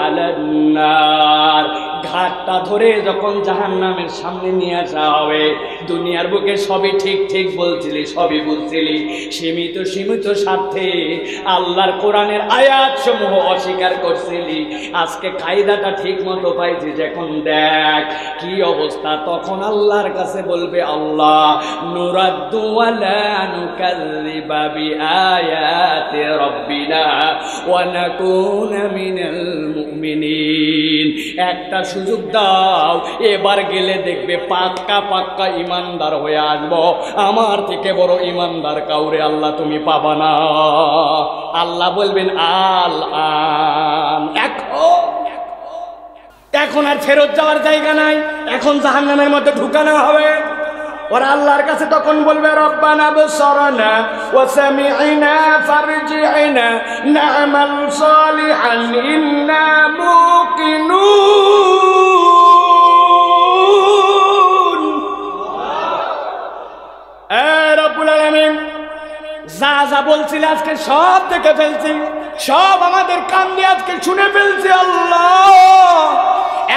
আলান নার, ঘাটটা ধরে যখন জাহান্নামের সামনে নিয়ে আসা হবে, দুনিয়ার বুকে সবই ঠিক ঠিক বলছিলি, সবই বুঝছিলি, সীমিত সীমিত স্বার্থে আল্লাহর কোরআনের আয়াত সমূহ অস্বীকার করছিলি, আজকে কায়দাটা ঠিক মতো পাইছি, এখন দেখ কি অবস্থা। তখন আল্লাহর কাছে বলবে আল্লাহ নুরাদ্দু ওয়ালা নুকাযযিবা বিআয়াতি রাব্বিনা ওয়া নাকুনা মিনাল মুমিনিন, একটা সুযোগ দাও, এবার গেলে দেখবে পাক্কা পাক্কা ইমানদার হয়ে আসবো, আমার থেকে বড় ইমানদার কাউরে আল্লাহ তুমি পাবা না। আল্লাহ বলবেন আল আন, এখন আর ফেরত যাওয়ার জায়গা নাই, এখন জাহান্নামের মধ্যে ঢুকানো হবে। ওরা আল্লাহর কাছে তখন বলবে রব্বানা বসরনা ওয়া সামি'না ফারজি'না না'মাল সালিহান ইন্না মুকিনুন। রব্বুল আলামিন যা যা বলছিল আজকে সব দেখে ফেলছি, সব আমাদের কান দিয়ে আজকে শুনে ফেলছি। আল্লাহ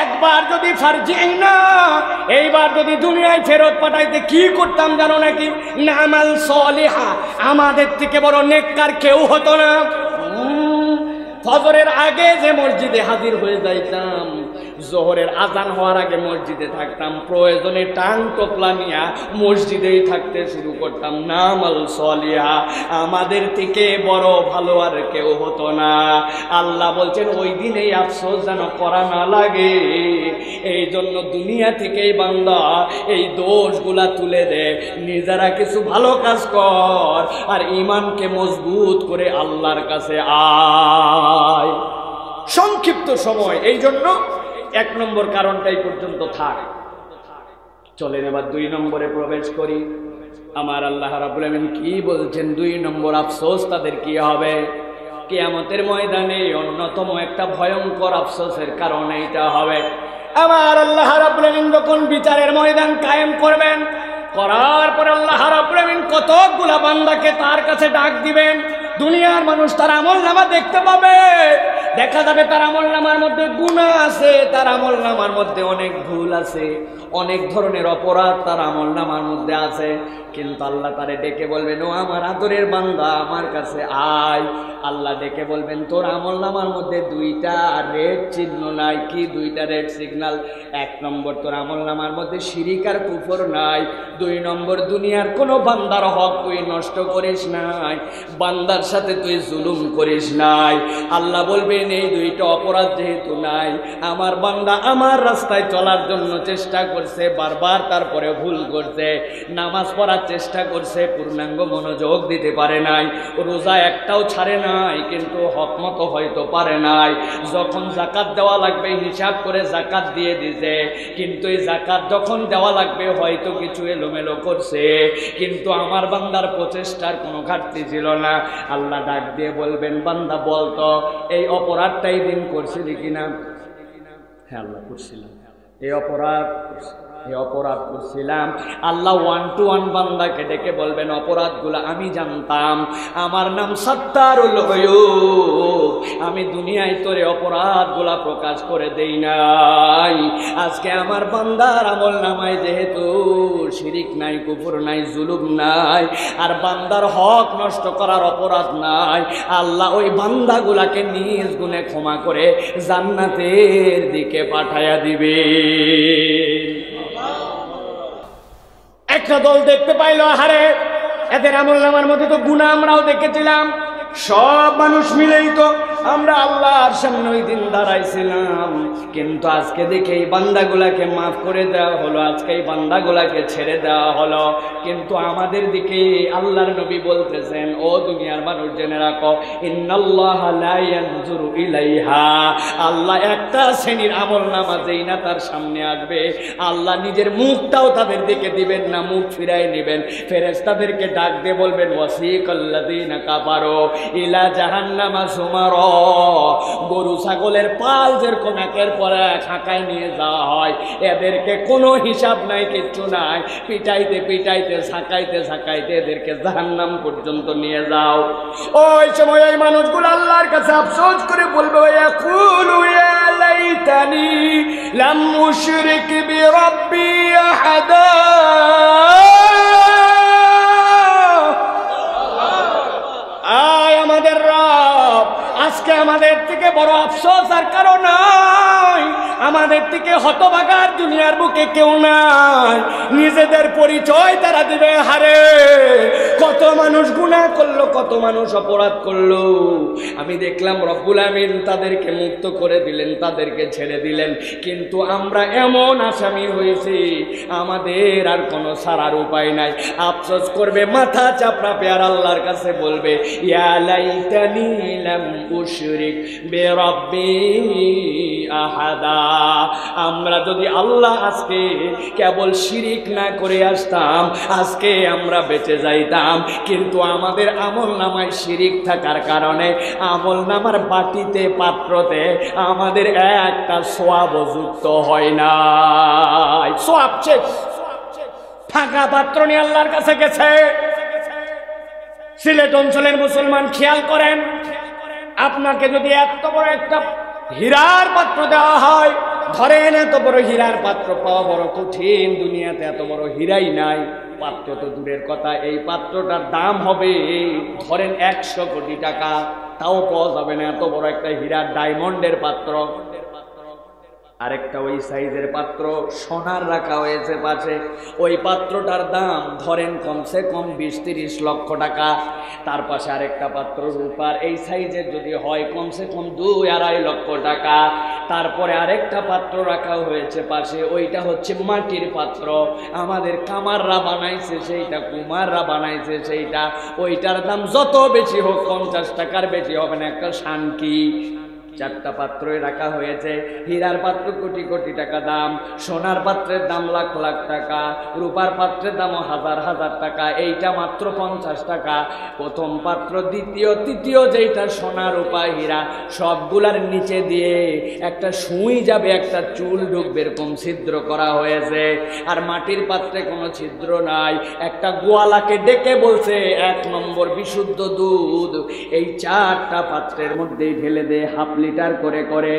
একবার যদি ফারজি'না, এইবার যদি দুনিয়ায় ফেরত পাঠাইতে কি করতাম জানো নাকি? না'মাল সালিহা, আমাদের থেকে বড় নেককার কেউ হতো না। ফজরের আগে যে মসজিদে হাজির হয়ে যাইতাম, জোহরের আজান হওয়ার আগে মসজিদে থাকতাম, প্রয়োজনে টাং টোপলা নিয়া মসজিদেই থাকতে শুরু করতাম। নামাল সলিহা, আমাদের থেকে বড় ভালো আর কেউ হতো না। আল্লাহ বলছেন ওই দিন এই আফসোস যেন করা না লাগে, এই জন্য দুনিয়া থেকেই বান্দা এই দোষগুলা তুলে দে, নিজেরা কিছু ভালো কাজ কর আর ঈমানকে মজবুত করে আল্লাহর কাছে আয়। সংক্ষিপ্ত সময়, এই জন্য 1 নম্বর কারণটাই পর্যন্ত থাক। চলেন এবার 2 নম্বরে প্রবেশ করি। আমার আল্লাহ রাব্বুল আমিন কি বলছেন? 2 নম্বর আফসোস তাদের কি হবে? কিয়ামতের ময়দানে অন্যতম একটা ভয়ঙ্কর আফসোসের কারণে এটা হবে। আমার আল্লাহ রাব্বুল আমিন যখন বিচারের ময়দান কায়েম করবেন, করার পর আল্লাহ রাব্বুল আমিন কতগুলা বান্দাকে তার কাছে ডাক দিবেন। দুনিয়ার মানুষ তার আমলনামা দেখতে পাবে, দেখা যাবে তার আমলনামার মধ্যে গুনাহ আছে, তার আমলনামার মধ্যে অনেক ভুল আছে, অনেক ধরনের অপরাধ তার আমলনামার মধ্যে আছে। কিন্তু আল্লাহ তারে ডেকে বলবেন, ও আমার আদরের বান্দা, আমার কাছে আয়। আল্লাহ ডেকে বলবেন, তোর আমলনামার মধ্যে 2টা রেড চিহ্ন নাই। কি 2টা রেড সিগন্যাল? 1 নম্বর, তোর আমলনামার মধ্যে শিরিক আর কুফর নাই। 2 নম্বর, দুনিয়ার কোনো বান্দার হক তুই নষ্ট করিস নাই, বান্দার সাথে তুই জুলুম করিস নাই। আল্লাহ বলবেন, এই 2টা অপরাধ যেহেতু নাই, আমার বান্দা আমার রাস্তায় চলার জন্য চেষ্টা করছে বারবার, তারপরে ভুল করছে, নামাজ পড়ার চেষ্টা করছে, পূর্ণাঙ্গ মনোযোগ দিতে পারে নাই, রোজা একটাও ছাড়ে নাই, কিন্তু হক মতো হয়তো পারে নাই। যখন যাকাত দেওয়া লাগবে হিসাব করে যাকাত দিয়ে দিছে, কিন্তু এই যাকাত যখন দেওয়া লাগবে হয়তো কিছু এলোমেলো করছে, কিন্তু আমার বান্দার প্রচেষ্টার কোনো ঘাটতি ছিল না। আল্লাহ ডাক দিয়ে বলবেন, বান্দা বলতো এই অপরাধটাই দিন করছিলি কিনা? হ্যাঁ আল্লাহ করছিলাম, এই অপরাধ করছিলাম। আল্লাহ 1 to 1 বান্দাকে ডেকে বলবেন, অপরাধগুলো আমি জানতাম, আমার নাম সাত্তারুল গায়ুব, আমি দুনিয়ায় তোরে অপরাধগুলা প্রকাশ করে দেই নাই। আজকে আমার বান্দার আমলনামায় যেহেতু শিরিক নাই, কুফর নাই, জুলুম নাই, আর বান্দার হক নষ্ট করার অপরাধ নাই, আল্লাহ ওই বান্দাগুলাকে নিজ গুণে ক্ষমা করে জান্নাতের দিকে পাঠায়া দিবে। একটা দল দেখতে পাইল, হারে এদের আমলনামার মধ্যে তো গুনাহ আমরাও দেখেছিলাম, সব মানুষ মিলেই তো আমরা আল্লাহর সামনে ওই দিন দাঁড়াইছিলাম, কিন্তু আজকে দেখে এই বান্দাগুলাকে মাফ করে দেওয়া হলো, আজকে এই বান্দাগুলাকে ছেড়ে দেওয়া হলো। কিন্তু আমাদের দিকে আল্লাহর নবী বলতেছেন, ও দুনিয়ার মানুষ জেনে রাখো, ইন্নাল্লাহা লা ইয়ানজুরু ইলাইহা, আল্লাহ একটা শ্রেণীর আমলনামা যেই না তার সামনে আসবে, আল্লাহ নিজের মুখটাও তাদের দিকে দিবেন না, মুখ ফিরাই নেবেন। ফেরেশতাদেরকে ডাক দিয়ে বলবেন, ওয়াসিকাল্লাযীনা কাফারু ইলা জাহান্নামা যুমারা, গরু ছাগলের পাল যেরকম একের পর এক হাঁকায় নিয়ে যাওয়া হয়, এদেরকে কোনো হিসাব নাই, কিচ্ছু নাই, পিটাইতে পিটাইতে ঝাঁকাইতে ঝাঁকাইতে এদেরকে জাহান্নাম পর্যন্ত নিয়ে যাও। ওই সময় এই মানুষগুলো আল্লাহর কাছে আফসোস করে বলবে, ইয়াকুলু ইয়া লাইতানি লাম উশরিক বিরাব্বি আহাদা, আয় আমাদের রব, আজকে আমাদের থেকে বড় আফসোস আর কারো নাই, আমাদের থেকে হতভাগার দুনিয়ার বুকে কেউ নাই। নিজেদের পরিচয় তারা দিবে, হারে কত মানুষ গুনাহ করলো, কত মানুষ অপরাধ করলো, আমি দেখলাম রব্বুল আমিন তাদেরকে মুক্ত করে দিলেন, তাদেরকে ছেড়ে দিলেন, কিন্তু আমরা এমন আসামি হয়েছি আমাদের আর কোনো ছাড়ার উপায় নাই। আফসোস করবে, মাথা চাপড়া পেয়ার আল্লাহর কাছে বলবে, ইয়া লাইতানি লাম উশরিক বিরাব্বি আহাদা, আমরা যদি আল্লাহ আজকে কেবল শিরিক না করে আসতাম, আজকে আমরা বেঁচে যাইতাম, কিন্তু আমাদের আমলনামায় শিরিক থাকার কারণে আমলনামার বাটিতে পাত্রতে আমাদের একটা সওয়াব যুক্ত হয় না, সওয়াব শেষ, ফাঁকা পাত্র নিয়ে আল্লাহর কাছে গেছে। সিলেট অঞ্চলের মুসলমান খেয়াল করেন, আপনাকে যদি এত বড় একটা হীরার পাত্র দেওয়া হয়, ধরেন এত বড় হীরার পাত্র পাওয়া বড় কঠিন, দুনিয়াতে এত বড় হীরাই নাই, পাত্র তো দূরের কথা, এই পাত্রটার দাম হবে ধরেন 100 কোটি টাকা, তাও পাওয়া যাবে না এত বড় একটা হীরার ডায়মন্ডের পাত্র। আরেকটা ওই সাইজের পাত্র সোনার রাখা হয়েছে পাশে। ওই পাত্রটার দাম ধরেন কমসে কম 20-30 লক্ষ টাকা। তার পাশে আরেকটা পাত্র রূপার এই সাইজের যদি হয় কমসে কম 2-2.5 লক্ষ টাকা। তারপরে আরেকটা পাত্র রাখা হয়েছে পাশে, ওইটা হচ্ছে মাটির পাত্র। আমাদের কামাররা বানাইছে সেইটা, কুমাররা বানাইছে সেইটা। ওইটার দাম যত বেশি হোক 50 টাকার বেশি হবে না, একটা শানকি। 4টা পাত্রই রাখা হয়েছে। হীরার পাত্র কোটি কোটি টাকা দাম, সোনার পাত্রের দাম লাখ লাখ টাকা, রূপার পাত্রের দামও হাজার হাজার টাকা। এইটা মাত্র 50 টাকা। প্রথম পাত্র, দ্বিতীয়, তৃতীয় যেইটা সোনা রূপা হীরা সবগুলার নিচে দিয়ে একটা সুই যাবে, একটা চুল ঢুকবে, এরকম ছিদ্র করা হয়েছে। আর মাটির পাত্রে কোনো ছিদ্র নাই। একটা গোয়ালাকে ডেকে বলছে 1 নম্বর বিশুদ্ধ দুধ এই 4টা পাত্রের মধ্যেই ঢেলে দে, হাফ লিটার করে করে।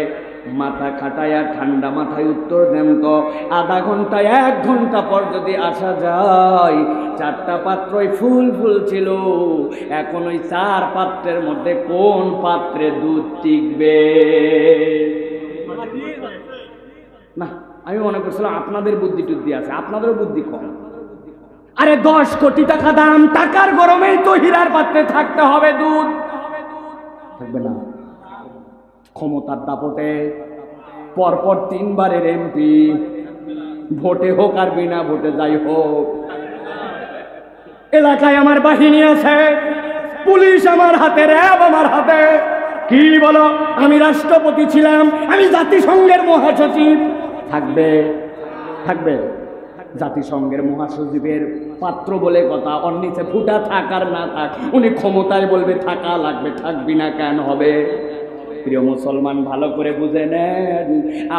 মাথা খাটায়া ঠান্ডা মাথায় উত্তর দেন তো, আধা ঘন্টা 1 ঘন্টা পর যদি আসা যায় 4টা পাত্রই ফুল ফুল ছিল। এখন ওই 4 পাত্রের মধ্যে কোন পাত্রে দুধ টিকবে? না, আমি মনে করছিলাম আপনাদের বুদ্ধি টুদ্ধি আছে, আপনাদেরও বুদ্ধি কম। আরে 10 কোটি টাকা দাম, টাকার গরমেই তো হীরার পাত্রে থাকতে হবে দুধ, থাকবে না? ক্ষমতার দাপটে পরপর 3 বারের এমপি, ভোটে হোক আর বিনা ভোটে যাই হোক, এলাকায় আমার বাহিনী আছে, পুলিশ আমার হাতে, র্যাব আমার হাতে। কি বলো, আমি রাষ্ট্রপতি ছিলাম, আমি জাতিসংঘের মহাসচিব, থাকবে থাকবে। জাতিসংঘের মহাসচিবের পাত্র বলে কথা, ওর নিচে ফুটা থাক আর না থাক, উনি ক্ষমতায় বলবে থাকা লাগবে, থাকবি না কেন হবে? প্রিয় মুসলমান, ভালো করে বুঝে নেন,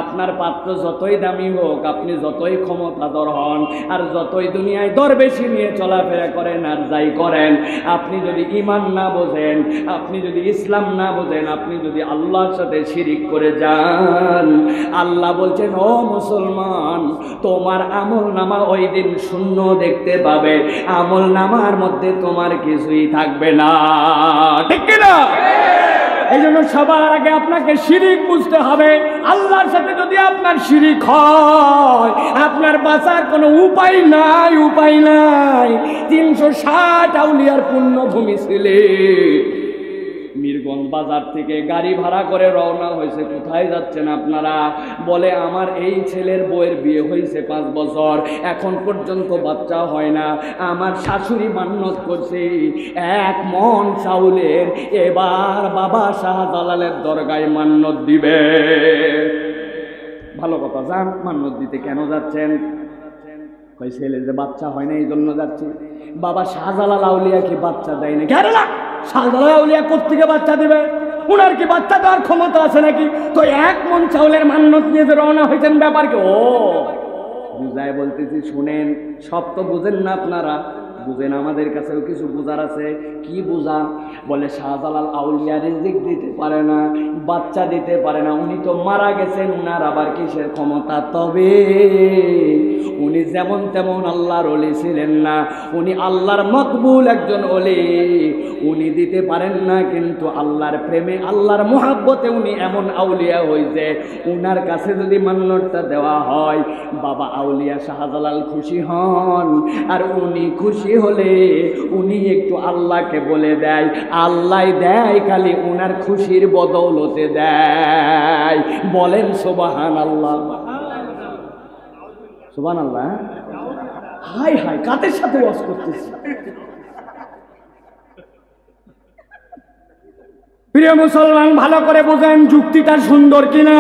আপনার পাত্র যতই দামি হোক, আপনি যতই ক্ষমতাধর হন, আর যতই দুনিয়ায় দরবেশি নিয়ে চলাফেরা করেন আর যাই করেন, আপনি যদি ঈমান না বোঝেন, আপনি যদি ইসলাম না বোঝেন, আপনি যদি আল্লাহর সাথে শিরিক করে যান, আল্লাহ বলছেন ও মুসলমান, তোমার আমল নামা ওই দিন শূন্য দেখতে পাবে, আমল নামার মধ্যে তোমার কিছুই থাকবে না। ঠিক কিনা? এই জন্য সবার আগে আপনাকে শিরিক বুঝতে হবে। আল্লাহর সাথে যদি আপনার শিরিক হয়, আপনার বাঁচার কোনো উপায় নাই, উপায় নাই। 360 আউলিয়ার পুণ্যভূমি সিলেট, মিরগঞ্জ বাজার থেকে গাড়ি ভাড়া করে রওনা হয়েছে। কোথায় যাচ্ছেন আপনারা? বলে আমার এই ছেলের বউয়ের বিয়ে হয়েছে 5 বছর, এখন পর্যন্ত বাচ্চা হয় না। আমার শাশুড়ি মান্যত করছে 1 মণ চাউলের, এবার বাবা শাহজালালের দরগায় মান্যত দিবে। ভালো কথা, যান মান্যত দিতে। কেন যাচ্ছেন? কই ছেলে যে বাচ্চা হয় না এই জন্য যাচ্ছি। বাবা শাহজালাল আউলিয়া কি বাচ্চা দেয় না? কেন না, শাহজালাল আউলিয়া কোত্থেকে বাচ্চা দিবে? উনার কি বাচ্চা দেওয়ার ক্ষমতা আছে নাকি? তো 1 মণ চাউলের মান্যত নিয়ে যে রওনা হয়েছেন, ব্যাপার কি? ও বুঝায় বলতেছি, শুনেন, সব তো বুঝেন না আপনারা, বুঝেন, আমাদের কাছেও কিছু বুঝার আছে। কি বুঝা? বলে শাহজালাল আউলিয়া রিজিক দিতে পারে না, বাচ্চা দিতে পারে না, উনি তো মারা গেছেন, উনার আবার কিসের ক্ষমতা? তবে উনি যেমন তেমন আল্লাহর ওলি ছিলেন না, উনি আল্লাহর মকবুল একজন ওলি, উনি দিতে পারেন না, কিন্তু আল্লাহর প্রেমে, আল্লাহর মুহাব্বতে উনি এমন আউলিয়া হইছে, উনার কাছে যদি মান্যতটা দেওয়া হয়, বাবা আউলিয়া শাহজালাল খুশি হন। আর উনি খুশি হলে উনি একটু আল্লাহকে বলে দেয়, আল্লাহ দেয়, খালি উনার খুশির বদৌলতে দেয়। বলেন সুবহানাল্লাহ, সুবহানাল্লাহ। হাই হাই, কাদের সাথে ওয়াজ করতেছি? প্রিয় মুসলমান, ভালো করে বোঝেন যুক্তিটা সুন্দর কিনা।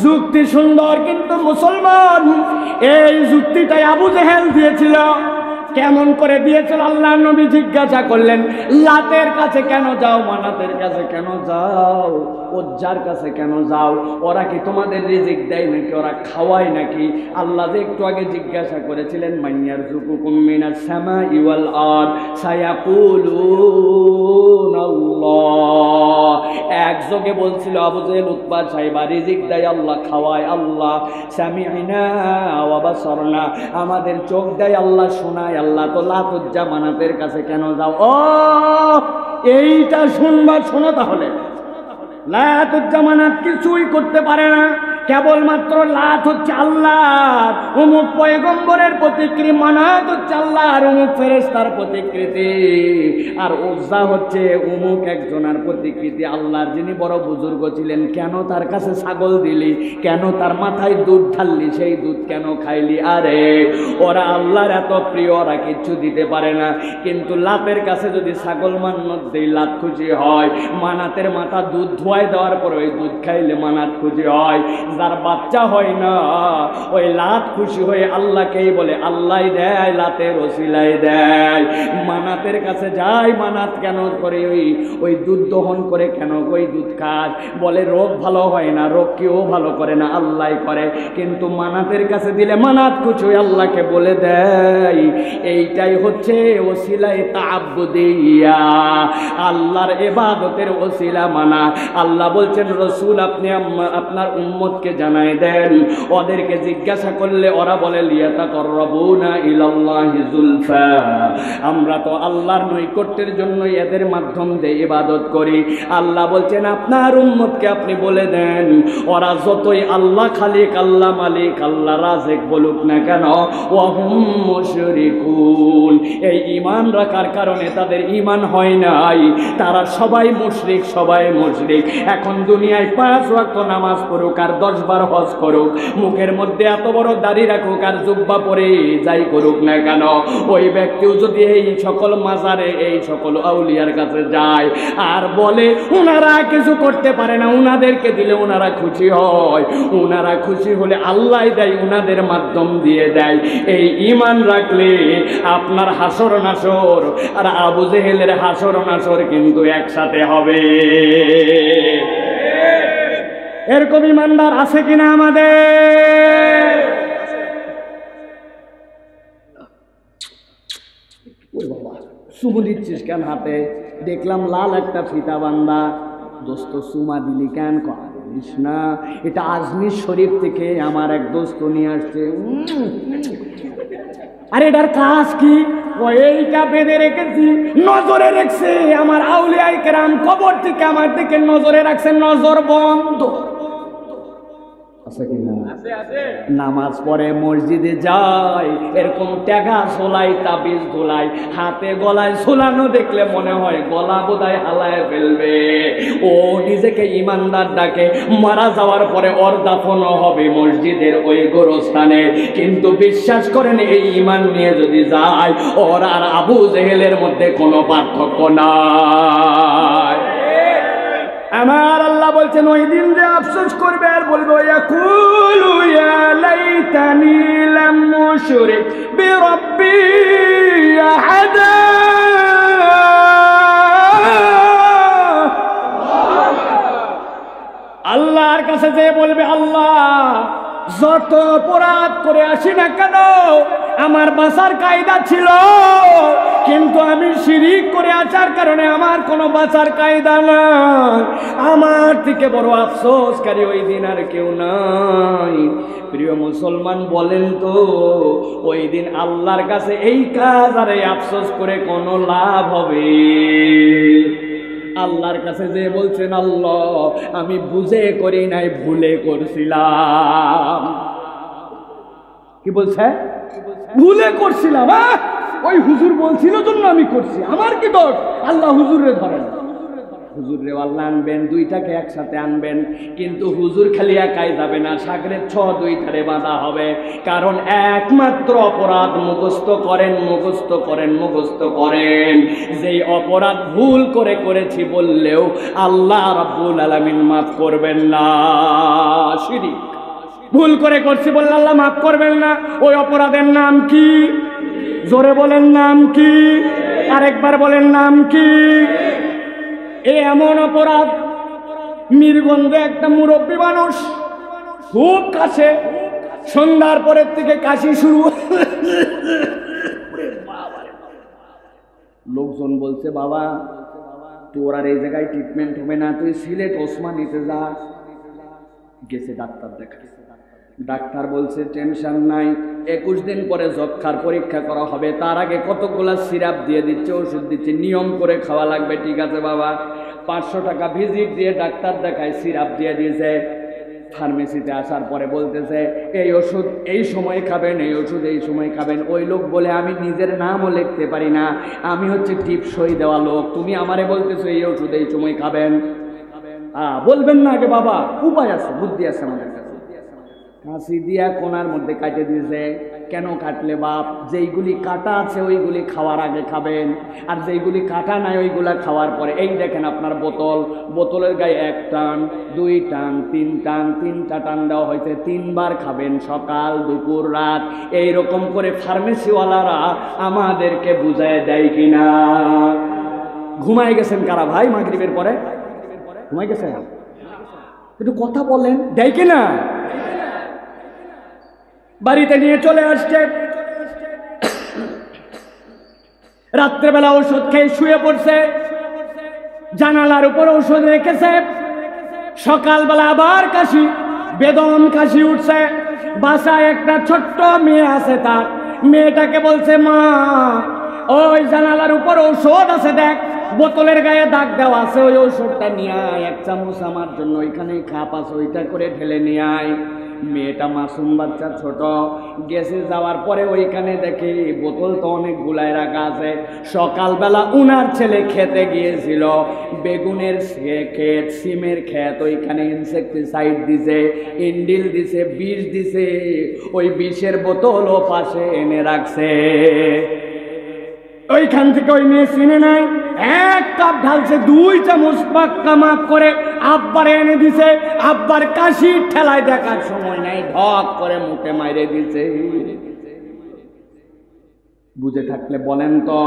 যুক্তি সুন্দর, কিন্তু মুসলমান এই যুক্তিটাই আবু জেহেল দিয়েছিল। কেমন করে দিয়েছিল? আল্লাহ নবী জিজ্ঞাসা করলেন, লাতের কাছে কেন যাও, মানাতের কাছে কেন যাও, উজ্জার কাছে কেন যাও? ওরা কি তোমাদের রিজিক দেয় নাকি? ওরা খাওয়ায় নাকি? আল্লাহ যে একটু আগে জিজ্ঞাসা করেছিলেন, মাইয়ারযুকুকুম মিনাস সামাই ওয়াল আরদ সায়াকুলুনাল্লাহ। একযোগে বলছিল আবু জেহেল, উতবা, সাইবা, রিজিক দেয় আল্লাহ, খাওয়ায় আল্লাহ। সামি'না ওয়া বাসারনা, আমাদের চোখ দেয় আল্লাহ, শোনায় আল্লাহ। তো লাত উজ্জা মানাতের কাছে কেন যাও? ও এইটা শুনবা, শোনো তাহলে। লাত উজ্জা মানাত কিছুই করতে পারে না, কেবলমাত্র লাত হচ্ছে আল্লাহর, অমুক পয়গম্বরের প্রতিকৃতি, মানাত হচ্ছে আল্লাহর অমুক ফেরেশতার প্রতিকৃতি, আর উজ্জা হচ্ছে অমুক একজনের প্রতিকৃতি আল্লাহর, যিনি বড় বুজুর্গ ছিলেন। কেন তার কাছে ছাগল দিলি? কেন তার মাথায় দুধ ঢাললি? সেই দুধ কেন খাইলি? আরে ওরা আল্লাহর এত প্রিয়, ওরা কিচ্ছু দিতে পারে না, কিন্তু লাতের কাছে যদি ছাগল মান্নত দেই লাত খুশি হয়। মানাতের মাথা দুধ ধোয়াই দেওয়ার পর ওই দুধ খাইলে মানাত খুশি হয়। যার বাচ্চা হয় না ওই লাত খুশি হয়ে আল্লাহকেই বলে, আল্লাহ দেয়, লাতের ওসিলাই দেয়। মানাতের কাছে যায়, মানাত কেন করে? ওই দুধ দহন করে কেন? ওই দুধ খাস। বলে রোগ ভালো হয় না, রোগ কেউ ভালো করে না, আল্লাহ করে। কিন্তু মানাতের কাছে দিলে মানাত খুশি হয়ে আল্লাহকে বলে দেয়। এইটাই হচ্ছে ওসিলাই তাআব্বুদিয়া, আল্লাহর ইবাদতের ওসিলা মানা। আল্লাহ বলছেন, রসুল আপনি আপনার উম্মতকে জানাই দেন, ওদেরকে জিজ্ঞাসা করলে ওরা বলে লিয়াতাকাররাবুনা ইলাল্লাহি যুলফা, আমরা তো আল্লাহর নৈকট্যের জন্য এদের মাধ্যম দিয়ে ইবাদত করি। আল্লাহ বলছেন আপনার উম্মতকে আপনি বলে দেন, ওরা যতই আল্লাহ খালিক, আল্লাহ মালিক, আল্লাহ রাজিক বলুক না কেন, ওয়াহুম মুশরিকুন, এই ঈমান রাখার কারণে তাদের ঈমান হয় নাই, তারা সবাই মুশরিক, সবাই মুশরিক। এখন দুনিয়ায় 5 ওয়াক্ত নামাজ পড়ুক আর 10 বার হজ করুক, মুখের মধ্যে এত বড় দাড়ি রাখুক আর জুব্বা পরে যাই করুক না কেন, ওই ব্যক্তিও যদি এই সকল মাজারে, এই সকল আউলিয়ার কাছে যায় আর বলে উনারা কিছু করতে পারে না, উনাদেরকে দিলে উনারা খুশি হয়, উনারা খুশি হলে আল্লাহ দেয়, উনাদের মাধ্যম দিয়ে দেয়, এই ঈমান রাখলে আপনার হাসর নাসর আর আবু জেহেলের হাসর নাসর কিন্তু একসাথে হবে। এরকম ঈমানদার আছে কিনা আমাদের? ওই বাবা চুমু দিচ্ছিস কেন হাতে? দেখলাম লাল একটা ফিতা বান্দা। দোস্ত চুমা দিলি কেন? করিস না, এটা আজমির শরীফ থেকে আমার এক দোস্ত নিয়ে আসছে। আরে এটার কাজ কি? এইটা বেঁধে রেখেছি, নজরে রেখেছে আমার আউলিয়ায়ে কেরাম, কবর থেকে আমার দিকে নজরে রাখছে, নজর বন্ধ আছে কিনা? নামাজ পড়ে মসজিদে যায়, এরকম ট্যাগা ঝোলাই, তাবিজ ধোলাই, হাতে গলায় ঝোলানো দেখলে মনে হয় গলা বোধহয় হালায় ফেলবে। ও নিজেকে ইমানদার ডাকে, মারা যাওয়ার পরে ওর দাফনও হবে মসজিদের ওই গোরস্থানে, কিন্তু বিশ্বাস করেন এই ঈমান নিয়ে যদি যায়, ওর আর আবু জেহেলের মধ্যে কোনো পার্থক্য নাই। আমার আল্লাহ বলছেন ওই দিন যে আফসোস করবে আর বলবে, ইয়াকুলু ইয়া লাইতানি লাম উশরিক বিরাব্বি আহাদা, আল্লাহর কাছে যে বলবে, আল্লাহ যত অপরাধ করে আসি না কেন আমার বাঁচার কায়দা ছিল, কিন্তু আমি শিরিক করে আসার কারণে আমার কোনো বাঁচার কায়দা নাই, আমার থেকে বড় আফসোসকারী ওই দিন আর কেউ নাই। প্রিয় মুসলমান বলেন তো, ওই দিন আল্লাহর কাছে এই কাজ আর এই আফসোস করে কোনো লাভ হবে? আল্লাহর কাছে যে বলছেন, আল্লাহ আমি বুঝে করি নাই, ভুলে করছিলাম। কি বলছে? ভুলে করছিলাম, ওই হুজুর বলছিল জন্য আমি করছি, আমার কি দোষ? আল্লাহ হুজুরে ধরেন, হুজুরে আল্লাহ আনবেন, দুইটাকে একসাথে আনবেন, কিন্তু হুজুর খালি একাই যাবে না, সাগরের 6 দুই ধারে বাঁধা হবে। কারণ একমাত্র অপরাধ মুখস্থ করেন, মুখস্থ করেন, মুখস্থ করেন, যেই অপরাধ ভুল করে করেছি বললেও আল্লাহ রাব্বুল আলামিন মাফ করবেন না। শিরক, ভুল করে করছি বললে আল্লাহ মাফ করবেন না। ওই অপরাধের নাম কি? জোরে বলেন নাম কি? আরেকবার বলেন নাম কি? এমন অপরাধ, মিরগঞ্জে একটা মুরব্বী মানুষ খুব কাছে, সন্ধ্যার পরের থেকে কাশি শুরু, লোকজন বলছে, বাবা তোর আর এই জায়গায় ট্রিটমেন্ট হবে না, তুই সিলেট ওসমানীতে যা। গেছে ডাক্তার দেখাচ্ছে, ডাক্তার বলছে টেনশন নাই, 21 দিন পরে যক্ষার পরীক্ষা করা হবে, তার আগে কতগুলা সিরাপ দিয়ে দিচ্ছে, ওষুধ দিচ্ছে, নিয়ম করে খাওয়া লাগবে। ঠিক আছে বাবা। 500 টাকা ভিজিট দিয়ে ডাক্তার দেখায়, সিরাপ দিয়ে দিয়েছে, ফার্মেসিতে আসার পরে বলতেছে এই ওষুধ এই সময় খাবেন, এই ওষুধ এই সময় খাবেন। ওই লোক বলে আমি নিজের নামও লিখতে পারি না, আমি হচ্ছে টিপ সই দেওয়া লোক, তুমি আমারে বলতেছো এই ওষুধ এই সময় খাবেন। বলবেন না আগে বাবা, উপায় আছে, বুদ্ধি আছে আমাদের কাছে। কাঁচি দিয়া কোনার মধ্যে কাটে দিয়েছে। কেন কাটলে বাপ? যেইগুলি কাটা আছে ওইগুলি খাওয়ার আগে খাবেন, আর যেইগুলি কাটা নাই ওইগুলা খাওয়ার পরে। এই দেখেন আপনার বোতল, বোতলের গায়ে 1 টান 2 টান 3 টান, 3টা টান দেওয়া হয়েছে, 3 বার খাবেন, সকাল দুপুর রাত। এইরকম করে ফার্মেসিওয়ালারা আমাদেরকে বুঝায় দেয় কিনা? ঘুমায় গেছেন কারা ভাই? মাগরিবের পরে ঘুমায় গেছেন? একটু কথা বলেন, দেয় কিনা? বাড়িতে নিয়ে চলে আসছে, রাত্রেবেলা ওষুধ খেয়ে শুয়ে পড়ছে, জানালার উপর ওষুধ রেখেছে। সকালবেলা আবার কাশি, বেদম কাশি উঠছে। বাসায় একটা ছোট্ট মেয়ে আছে, তার মেয়েটাকে বলছে মা ওই জানালার উপর ঔষধ আছে, দেখ বোতলের গায়ে দাগ দেওয়া আছে, ওই ঔষধটা নিয়ে আয়, 1 চামচ আমার জন্য, ওইখানে খাপ আছে, ওইটা করে ঢেলে নিয়ে আয়। মেয়েটা মাসুম বাচ্চা, ছোট, গেছে। যাওয়ার পরে ওইখানে দেখে বোতল তো অনেক গুলায় রাখা আছে। সকালবেলা উনার ছেলে খেতে গিয়েছিল, বেগুনের ক্ষেত, সিমের ক্ষেত, ওইখানে ইনসেকটিসাইড দিছে, ইন্ডিল দিছে, বিষ দিছে। ওই বিষের বোতলও পাশে এনে রাখছে। ওইখান থেকে ওই মেয়ে চিনে নাই, 1 কাপ ঢালছে, 2 চামচ পাক্কা মাপ করে আব্বার এনে দিছে। আব্বার কাশি ঠেলায় দেখার সময় নাই, ঢক করে মুখে মাইরে দিছে। বুঝে থাকলে বলেন তো,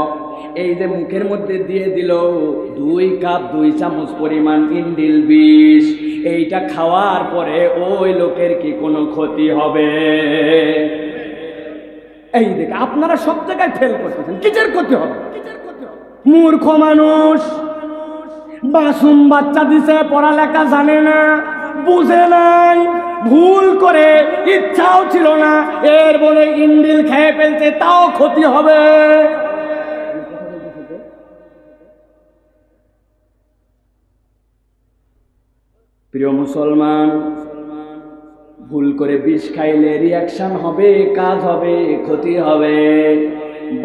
এই যে মুখের মধ্যে দিয়ে দিল 2 কাপ 2 চামচ পরিমাণ ইন্ডিল বিষ, এইটা খাওয়ার পরে ওই লোকের কি কোনো ক্ষতি হবে? এই দেখ, আপনারা সব জায়গায় ফেল করতেছেন, কিসের ক্ষতি হবে? মূর্খ মানুষ, মাসুম বাচ্চা দিছে, পড়ালেখা জানে না, বুঝে নাই, ভুল করে, ইচ্ছাও ছিল না, এর বলে ইন্ডিল খেয়ে ফেলছে, তাও ক্ষতি হবে। প্রিয় মুসলমান, ভুল করে বিষ খাইলে রিয়াকশন হবে, কাজ হবে, ক্ষতি হবে।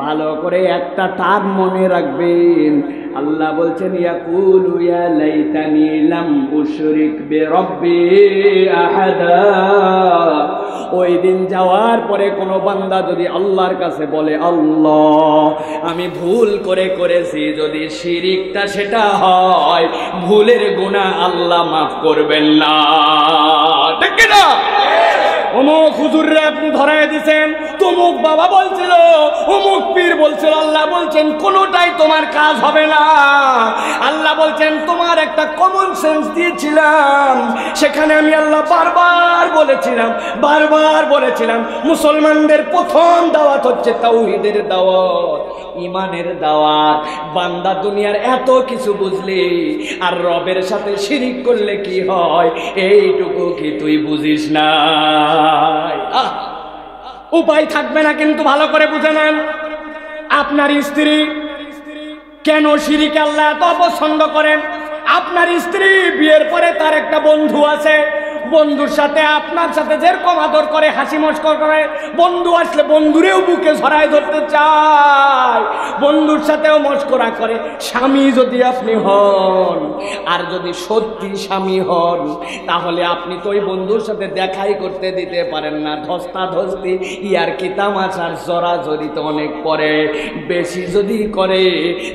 ভালো করে একটা তার মনে রাখবেন, আল্লাহ বলছেন ইয়াকুলু ইয়া লাইতানি লাম উশরিক বিরাব্বি আহাদা। ওই দিন যাওয়ার পরে কোনো বান্দা যদি আল্লাহর কাছে বলে আল্লাহ আমি ভুল করে করেছি, যদি শিরিকটা সেটা হয়, ভুলের গুনাহ আল্লাহ মাফ করবেন না। ঠিক না? অমুক হুজুররে আপনি ধরায় দিছেন, তমুক বাবা বলছিল, অমুক পীর বলছিল, আল্লাহ বলছেন কোনোটাই তোমার কাজ হবে না। আল্লাহ বলছেন তোমার একটা কমন সেন্স দিয়েছিলাম, সেখানে আমি আল্লাহ বারবার বলেছিলাম মুসলমানদের প্রথম দাওয়াত হচ্ছে তাওহীদের দাওয়াত, ইমানের দাওয়াত। বান্দা দুনিয়ার এত কিছু বুঝলি আর রবের সাথে শিরিক করলে কি হয় এইটুকু কি তুই বুঝিস না? উপায় থাকবে না, কিন্তু ভালো করে বুঝে নেন। আপনার স্ত্রী কেন শিরিকে আল্লাহ এত অপছন্দ করেন? আপনার স্ত্রী বিয়ের পরে তার একটা বন্ধু আছে, বন্ধুর সাথে আপনার সাথে যেরকম আদর করে, হাসি মস্কর করে, বন্ধু আসলে বন্ধুরেও বুকে ছড়ায় ধরতে চায়, বন্ধুর সাথেও মস্করা করে। স্বামী যদি আপনি হন, আর যদি সত্যি স্বামী হন, তাহলে আপনি তো ওই বন্ধুর সাথে দেখাই করতে দিতে পারেন না। ধস্তাধস্তি, ইয়ারকি তামাশার জড়াজড়ি তো অনেক করে। বেশি যদি করে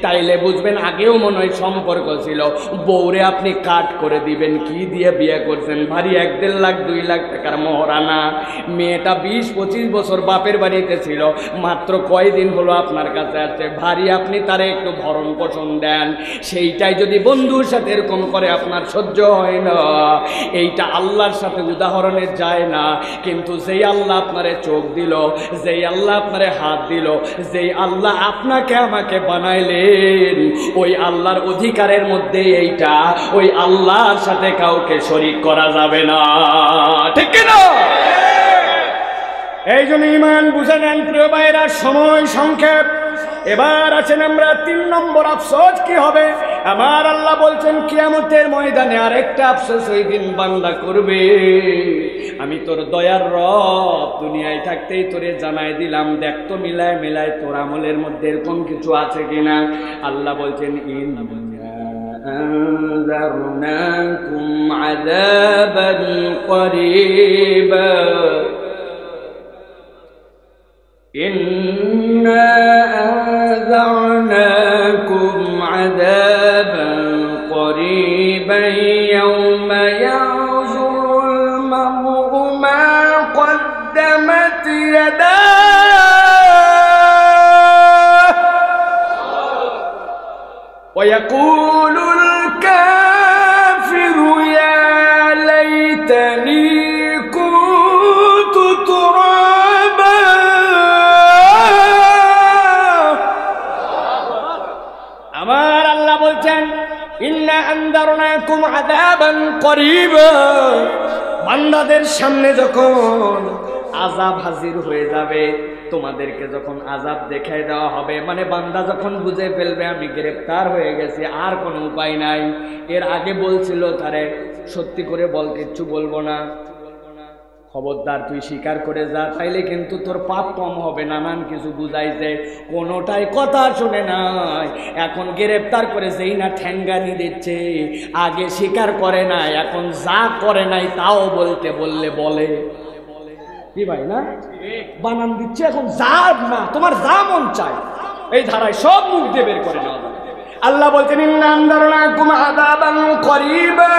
তাইলে বুঝবেন আগেও মনে হয় সম্পর্ক ছিল, বউরে আপনি কাট করে দিবেন। কি দিয়ে বিয়ে করছেন? ভারী 1-1.5 লাখ 2 লাখ টাকার মহারানা। মেয়েটা 20-25 বছর বাপের বাড়িতে ছিল, মাত্র কয়দিন হলো আপনার কাছে আসছে। ভারী আপনি তারে একটু ভরণ পোষণ দেন, সেইটাই যদি বন্ধুর সাথে এরকম করে আপনার সহ্য হয় না, এইটা আল্লাহর সাথে উদাহরণে যায় না। কিন্তু যেই আল্লাহ আপনারে চোখ দিল, যেই আল্লাহ আপনারে হাত দিল, যেই আল্লাহ আপনাকে আমাকে বানাইলেন, ওই আল্লাহর অধিকারের মধ্যে এইটা, ওই আল্লাহর সাথে কাউকে শরীক করা যাবে না। ঠিক না? এই জন্য ঈমান বুঝে নেন প্রিয় ভাইরা, সময় সংক্ষেপ। এবার আছেন আমরা 3 নম্বর আফসোস কি হবে? আমার আল্লাহ বলছেন কিয়ামতের ময়দানে আরেকটা আফসোস ওই দিন বান্দা করবে, আমি তোর দয়ার রব দুনিয়ায় থাকতেই তোরে জানাই দিলাম, দেখ তো মিলায় মিলায় তোর আমলের মধ্যে এরকম কিছু আছে কিনা। আল্লাহ বলছেন আনযারনাকুম আযাবান করিবা ইন্না আনযারনাকুম আযাবান করিবান ইয়াওমা ইয়াযুরুল মার'উ মা قدمت يداه ويقول الكافر يا ليتني كنت ترابا আমার আল্লাহ বলছেন ইন্না আনযারনাকুম আযাবান করিবা, বান্দাদের সামনে যখন আযাব হাজির হয়ে যাবে, তোমাদেরকে যখন আযাব দেখাই দেওয়া হবে, মানে বান্দা যখন বুঝে ফেলবে আমি গ্রেফতার হয়ে গেছি, আর কোনো উপায় নাই। এর আগে বলছিল তারে সত্যি করে বল, কিচ্ছু বলবো না, খবরদার তুই স্বীকার করে যা, তাইলে কিন্তু তোর পাপ কম হবে, নানান কিছু বুঝাইছে, কোনোটাই কথা শুনে নাই। এখন গ্রেফতার করে যেই না ঠ্যাঙ্গানি দিচ্ছে, আগে স্বীকার করে নাই, এখন যা করে নাই তাও বলতে বললে বলে, কি ভাই না বানান দিচ্ছে, এখন যা না তোমার যা মন চায় এই ধারায় সব মুখ দিয়ে বের করে নেওয়া যাবে। আল্লাহ বলছেন ইন্না আনযারনাকুম আযাবান করিবা,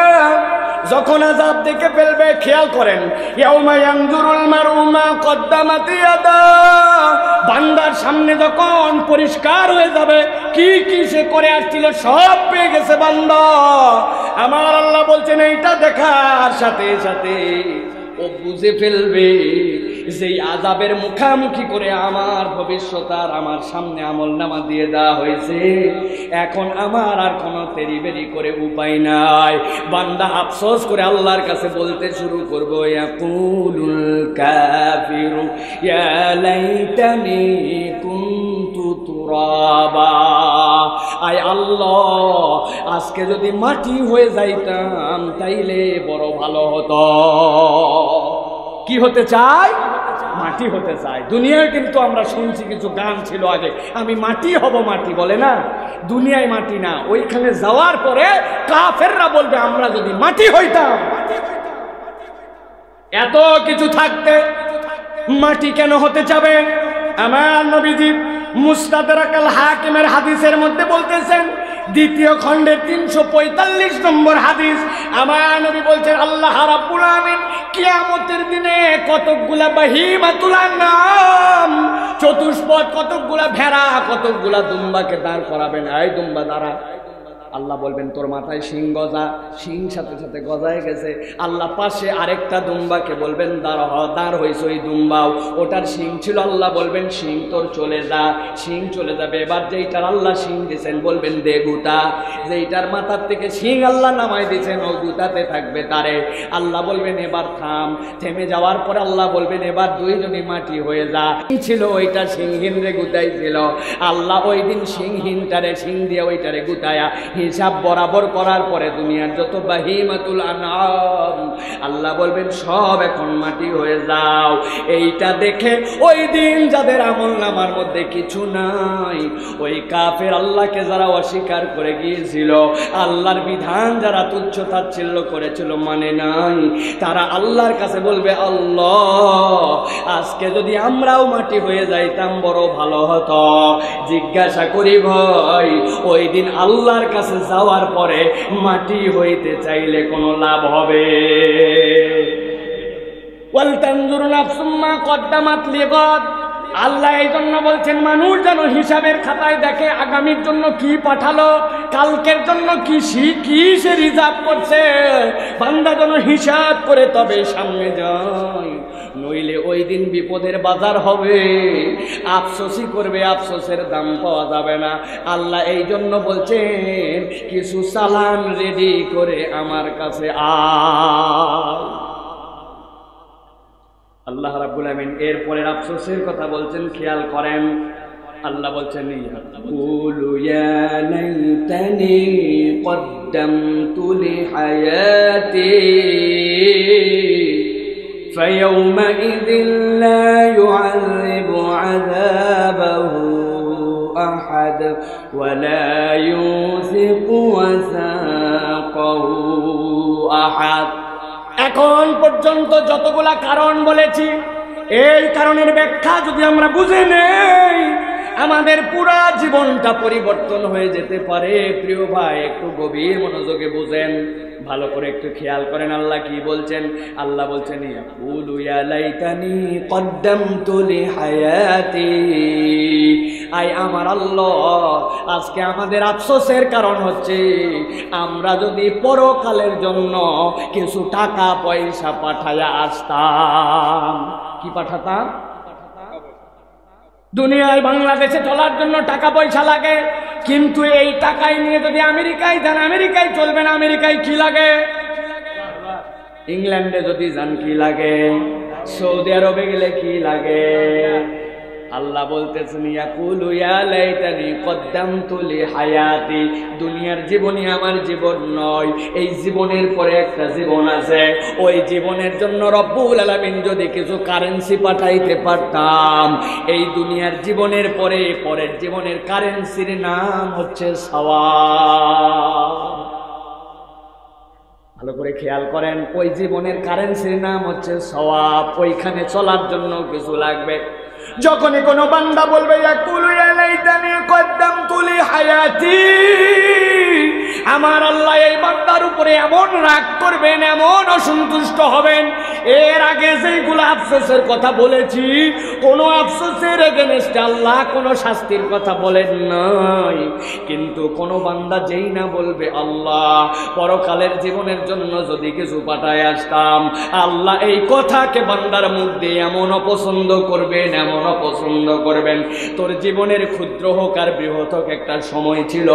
যখন আযাব দেখে ফেলবে, খেয়াল করেন ইয়াউমা ইয়ানজুরুল মার'উ মা কদ্দামাত ইয়াদাহু, বান্দার সামনে যখন পরিষ্কার হয়ে যাবে কি কি সে করে আসছিল সব পেয়ে গেছে বান্দা। আমার আল্লাহ বলছেন এইটা দেখার সাথে সাথে ও বুঝে ফেলবে যে আযাবের মুখামুখি করে আমার ভবিষ্যৎ আর আমার সামনে আমলনামা দিয়ে দেওয়া হয়েছে, এখন আমার আর কোনো তেরিবেরি করে উপায় নাই। বান্দা আফসোস করে আল্লাহর কাছে বলতে শুরু করবো ইয়াকুলুল কাফিরু ইয়া লাইতানি কুনতু তুরাবা, আয় আল্লাহ আজকে যদি মাটি হয়ে যাইতাম তাইলে বড় ভালো হতো। কি হতে চাই? মাটি হতে চাই। দুনিয়ায় কিন্তু আমরা শুনছি কিছু গান ছিল আগে, আমি মাটি হব, মাটি বলে না, দুনিয়ায় মাটি না, ওইখানে যাওয়ার পরে কাফেররা বলবে আমরা যদি মাটি হইতাম। এত কিছু থাকতে মাটি কেন হতে যাবে? আমার নবীজি মুস্তাদরাক আল হাকিমের হাদিসের মধ্যে বলতেছেন, দ্বিতীয় খণ্ডের 345 নম্বর হাদিস, আমার নবী বলছেন আল্লাহ রাব্বুল আমিন কিয়ামতের দিনে কতকগুলা বাহিমাতুল আনআম, চতুষ্পদ কতকগুলা ভেড়া, কতকগুলা দুম্বাকে দাঁড় করাবেন, এই দুম্বা দাঁড়া। আল্লাহ বলবেন তোর মাথায় শিং গজা, শিং সাথে সাথে গজায় গেছে। আল্লাহ পাশে আরেকটা দুম্বাকে বলবেন দাঁড় হয়েছে, ওই দুম্বাও ওটার শিং ছিল, আল্লাহ বলবেন শিং তোর চলে যা, শিং চলে যাবে। এবার যেইটার আল্লাহ শিং দিয়েছেন বলবেন দে গুতা, যেইটার মাথার থেকে শিং আল্লাহ নামাই দিয়েছেন ও গুতাতে থাকবে তারে। আল্লাহ বলবেন এবার থাম, থেমে যাওয়ার পর আল্লাহ বলবেন এবার দুইজনই মাটি হয়ে যা। ছিল ওইটা সিংহীন রে গুতাই ছিল, আল্লাহ ওই দিন সিংহীনটারে শিং দিয়ে ওইটারে গুতায়া হিসাব বরাবর করার পরে দুনিয়ার যত বাহিমাতুল আনআম আল্লাহ বলবেন সব এখন মাটি হয়ে যাও। এইটা দেখে ওই দিন যাদের আমলনামার মধ্যে কিছু নাই, ওই কাফের আল্লাহকে যারা অস্বীকার করে গিয়েছিল, আল্লাহর বিধান যারা তুচ্ছ তাচ্ছিল্য করেছিল, মানে নাই, তারা আল্লাহর কাছে বলবে আল্লাহ আজকে যদি আমরাও মাটি হয়ে যাইতাম বড় ভালো হতো। জিজ্ঞাসা করি ভাই, ওই দিন আল্লাহর কাছে যাওয়ার পরে মাটি হইতে চাইলে কোনো লাভ হবে? ওয়াল তানজুর নাফসুম মা কদ্দামাত লিগাদ, আল্লাহ এই জন্য বলছেন মানুষ যেন হিসাবের খাতায় দেখে আগামীর জন্য কি পাঠালো, কালকের জন্য কি সে রিজার্ভ করছে, বান্দা যেন হিসাব করে তবে সামনে যায়, নইলে ওই দিন বিপদের বাজার হবে, আফসোসই করবে, আফসোসের দাম পাওয়া যাবে না। আল্লাহ এই জন্য বলছেন কিছু চালান রেডি করে আমার কাছে আয়। আল্লাহ রাব্বুল আমিন এরপরের আফসোসের কথা বলছেন, খেয়াল করেন। আল্লাহ বলছেন ইয়াকুলু ইয়া লাইতানি কদ্দামতু লিহায়াতি ফায়াউমাইযিন লা ইউআযিবু আযাবাহু আহাদ ওয়া লা ইউসিকু ওয়াসাকাহু আহাদ। এখন পর্যন্ত যতগুলা কারণ বলেছি, এই কারণের ব্যাখ্যা যদি আমরা বুঝে নেই, আমাদের পুরা জীবনটা পরিবর্তন হয়ে যেতে পারে। প্রিয় ভাই, একটু গভীর মনোযোগে বুঝেন, ভালো করে একটু খেয়াল করেন আল্লাহ কি বলছেন। আল্লাহ বলছেন ইয়াকুলু ইয়া লাইতানি কদ্দামতু লিহায়াতি। আই আমার আল্লাহ, আজকে আমাদের আফসোসের কারণ হচ্ছে আমরা যদি পরকালের জন্য কিছু টাকা পয়সা পাঠায়া আসতাম। কি পাঠাতাম? দুনিয়ায় বাংলাদেশে চলার জন্য টাকা পয়সা লাগে, কিন্তু এই টাকায় নিয়ে যদি আমেরিকায় যান, আমেরিকায় চলবে না। আমেরিকায় কি লাগে? ইংল্যান্ডে যদি যান কি লাগে? সৌদি আরবে গেলে কি লাগে? আল্লাহ বলতেছেন ইয়াকুলু ইয়া লাইতানি কদ্দামতু লিহায়াতি। দুনিয়ার জীবনই আমার জীবন নয়, এই জীবনের পরে একটা জীবন আছে। ওই জীবনের জন্য রব্বুল আলামিন যদি কিছু কারেন্সি পাঠাইতে পারতাম, এই দুনিয়ার জীবনের পরে পরের জীবনের কারেন্সির নাম হচ্ছে সওয়াব। ভালো করে খেয়াল করেন, ওই জীবনের কারেন্সির নাম হচ্ছে সওয়াব। ওইখানে চলার জন্য কিছু লাগবে। যখনই কোনো বান্দা বলবে ইয়াকুলু ইয়া লাইতানি কদ্দামতু লিহায়াতি, আমার আল্লাহ এই বান্দার উপরে এমন রাগ করবেন, এমন অসন্তুষ্ট হবেন। এর আগে যেগুলো আফসোসের কথা বলেছি, কোনো আফসোসের এগেনস্টে আল্লাহ কোনো শাস্তির কথা বলেন নাই। কিন্তু কোনো বান্দা যেই না বলবে আল্লাহ পরকালের জীবনের জন্য যদি কিছু পাঠায় আসতাম, আল্লাহ এই কথাকে বান্দার মুখ দিয়ে এমন অপছন্দ করবেন, এমন অপছন্দ করবেন। তোর জীবনের ক্ষুদ্র হোক আর বৃহৎ হোক একটা সময় ছিল,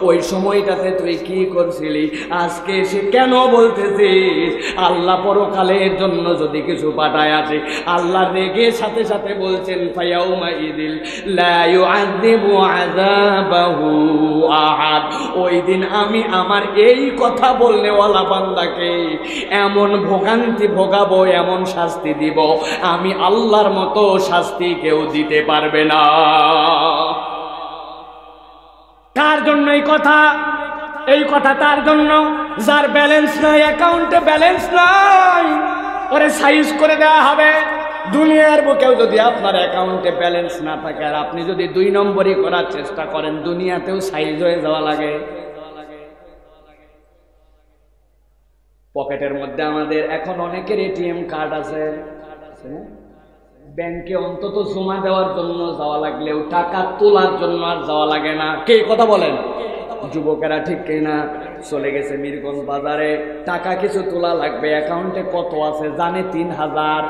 ওই সময়টাতে তুই কি করছিলি? আজকে সে কেন বলতেছিস আল্লাহ পরকালের জন্য যদি কিছু পাঠায় আসে? আল্লাহ রেগে সাথে সাথে বলছেন ফায়াউমাইযিল লা ইউআযিবু আযাবাহু আহাদ। ওই দিন আমি আমার এই কথা বলনেওয়ালা বান্দাকে এমন ভোগান্তি ভোগাবো, এমন শাস্তি দিব, আমি আল্লাহর মতো শাস্তি কেউ দিতে পারবে না। কার জন্য এই কথা? এই কথা তার জন্য যার ব্যালেন্স নাই, অ্যাকাউন্টে ব্যালেন্স নাই, ওরে সাইজ করে দেওয়া হবে। দুনিয়ার বুকেও যদি আপনার অ্যাকাউন্টে ব্যালেন্স না থাকে আর আপনি যদি 2 নম্বরই করার চেষ্টা করেন, দুনিয়াতেও সাইজ হয়ে যাওয়া লাগে। পকেটের মধ্যে আমাদের এখন অনেকের এটিএম কার্ড আছে, ব্যাংকে অন্তত জমা দেওয়ার জন্য যাওয়া লাগলেও টাকা তোলার জন্য আর যাওয়া লাগে না। কে কথা বলেন? যুবকেরা, ঠিক কিনা? চলে গেছে মিরগঞ্জ বাজারে, টাকা কিছু তোলা লাগবে, অ্যাকাউন্টে কত আছে জানে? 3000।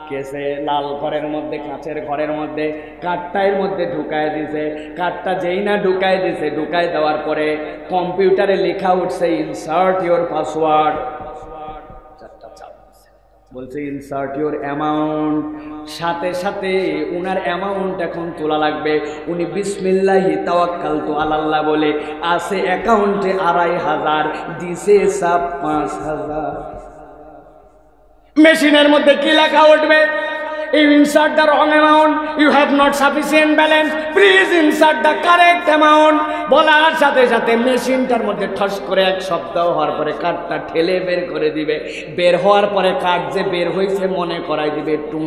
কেসে লাল ঘরের মধ্যে, কাঁচের ঘরের মধ্যে কার্ডটার মধ্যে ঢুকায় দিছে। কার্ডটা যেই না ঢুকায় দিছে, ঢুকায় দেওয়ার পরে কম্পিউটারে লেখা উঠছে ইনসার্ট ইউর পাসওয়ার্ড। বলছে ইনসার্ট ইউর অ্যামাউন্ট। সাথে সাথে উনার অ্যামাউন্ট এখন তোলা লাগবে। উনি বিসমিল্লাহি তাওয়াক্কালতু আলাল্লাহ বলে আছে অ্যাকাউন্টে 2500, দিছে 5000। মেশিনের মধ্যে কি লেখা উঠবে? You insert the wrong amount, you have not sufficient balance, please insert the correct amount। বলার সাথে সাথে মেশিনটার মধ্যে ঠস করে এক শব্দ হওয়ার পরে কার্ডটা ঠেলে বের করে দিবে। বের হওয়ার পরে কার্ড যে বের হয়েছে মনে করাই দিবে, টুং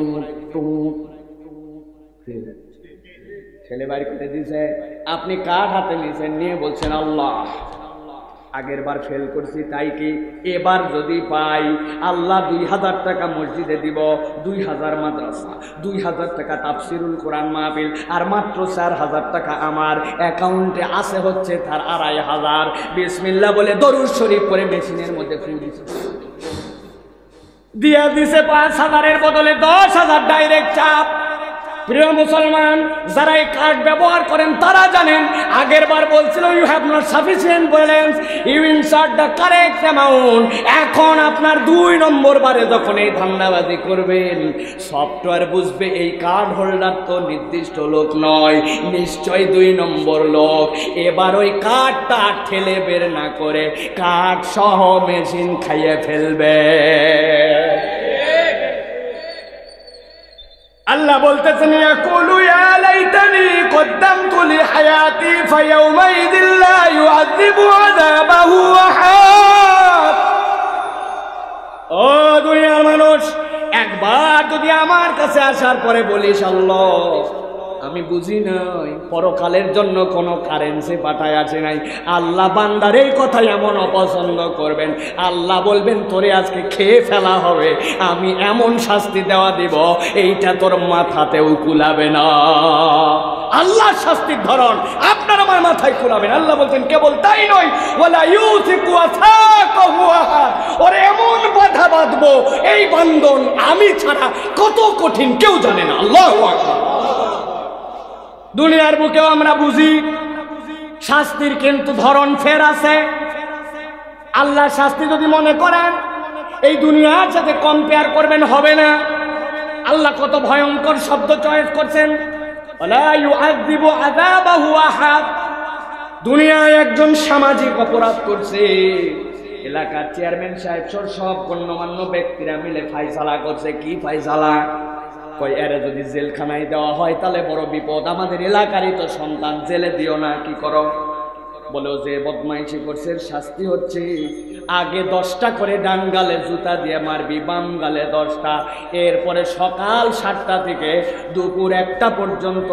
টুং ঠেলে বাইর করে দিছে। আপনি কার্ড হাতে নিয়েছেন, নিয়ে বলছেন আল্লাহ আগের বার ফেল করছি, তাই কি এবার যদি পাই আল্লাহ 2000 টাকা মসজিদে দিব, 2000 মাদ্রাসা, 2000 টাকা তাফসিরুল কোরআন মাহফিল, আর মাত্র 4000 টাকা আমার অ্যাকাউন্টে আছে হচ্ছে তার 2500। বিসমিল্লাহ বলে দরুদ শরীফ করে মেশিনের মধ্যে ফুল দিয়া দিছে 5000-এর বদলে 10,000 ডাইরেক্ট চাপ। প্রিয় মুসলমান, যারা এই কার্ড ব্যবহার করেন তারা জানেন, আগের বার বলছিল you have not sufficient balance, you insert the correct amount. এখন আপনার 2 নম্বর বারে যখন এই ধান্দাবাজি করবেন, সফটওয়্যার বুঝবে এই কার্ড হোল্ডার তো নির্দিষ্ট লোক নয়, নিশ্চয় 2 নম্বর লোক। এবার ওই কার্ডটা ঠেলে বের না করে কার্ড সহ মেশিন খাইয়ে ফেলবে। আল্লাহ বলতেছেন, ইয়াকুলু ইয়া লাইতানি কদ্দামতু লিহায়াতি ফায়াউমাইযিল লা ইউআযিবু আযাবাহু আহাদ। ও দুনিয়ার মানুষ, একবার যদি আমার কাছে আসার পরে বলিস, আল্লাহ আমি বুঝি নাই পরকালের জন্য কোনো কারেন্সি পাঠায় আছে নাই, আল্লাহ বান্দার এই কথা এমন অপছন্দ করবেন, আল্লাহ বলবেন তোরে আজকে খেয়ে ফেলা হবে, আমি এমন শাস্তি দেওয়া দিব এইটা তোর মাথাতেও কুলাবে না। আল্লাহ শাস্তির ধরন আপনার আমার মাথায় কুলাবেন। আল্লাহ বলছেন কেবল তাই নয়, ওয়ালা ইউসিকু আসাকাহু আহাদ, ওরে এমন বাধা বাঁধবো এই বন্ধন আমি ছাড়া কত কঠিন কেউ জানে না। আল্লাহু আকবার। দুনিয়ার বুকেও আমরা বুঝি শাস্তির কিন্তু ধরন ফের আছে। আল্লাহ শাস্তি যদি মনে করেন এই দুনিয়ার সাথে কম্পেয়ার করবেন, হবে না। আল্লাহ কত ভয়ঙ্কর শব্দ চয়েস করছেন, ওয়ালা ইউআযিবু আযাবাহু আহাদ। দুনিয়ায় একজন সামাজিক অপরাধ করছে, এলাকার চেয়ারম্যান সাহেব সব গণ্যমান্য ব্যক্তিরা মিলে ফায়সালা করছে। কি ফায়সালা? কই এরা যদি জেলখানায় দেওয়া হয় তাহলে বড় বিপদ, আমাদের এলাকারই তো সন্তান, জেলে দিও না, কি করো? বলেও যে বদমাইশি করছে শাস্তি হচ্ছে আগে 10টা করে ডান গালে জুতা দিয়ে মারবি, বাম গালে 10টা। এরপরে সকাল 7টা থেকে দুপুর 1টা পর্যন্ত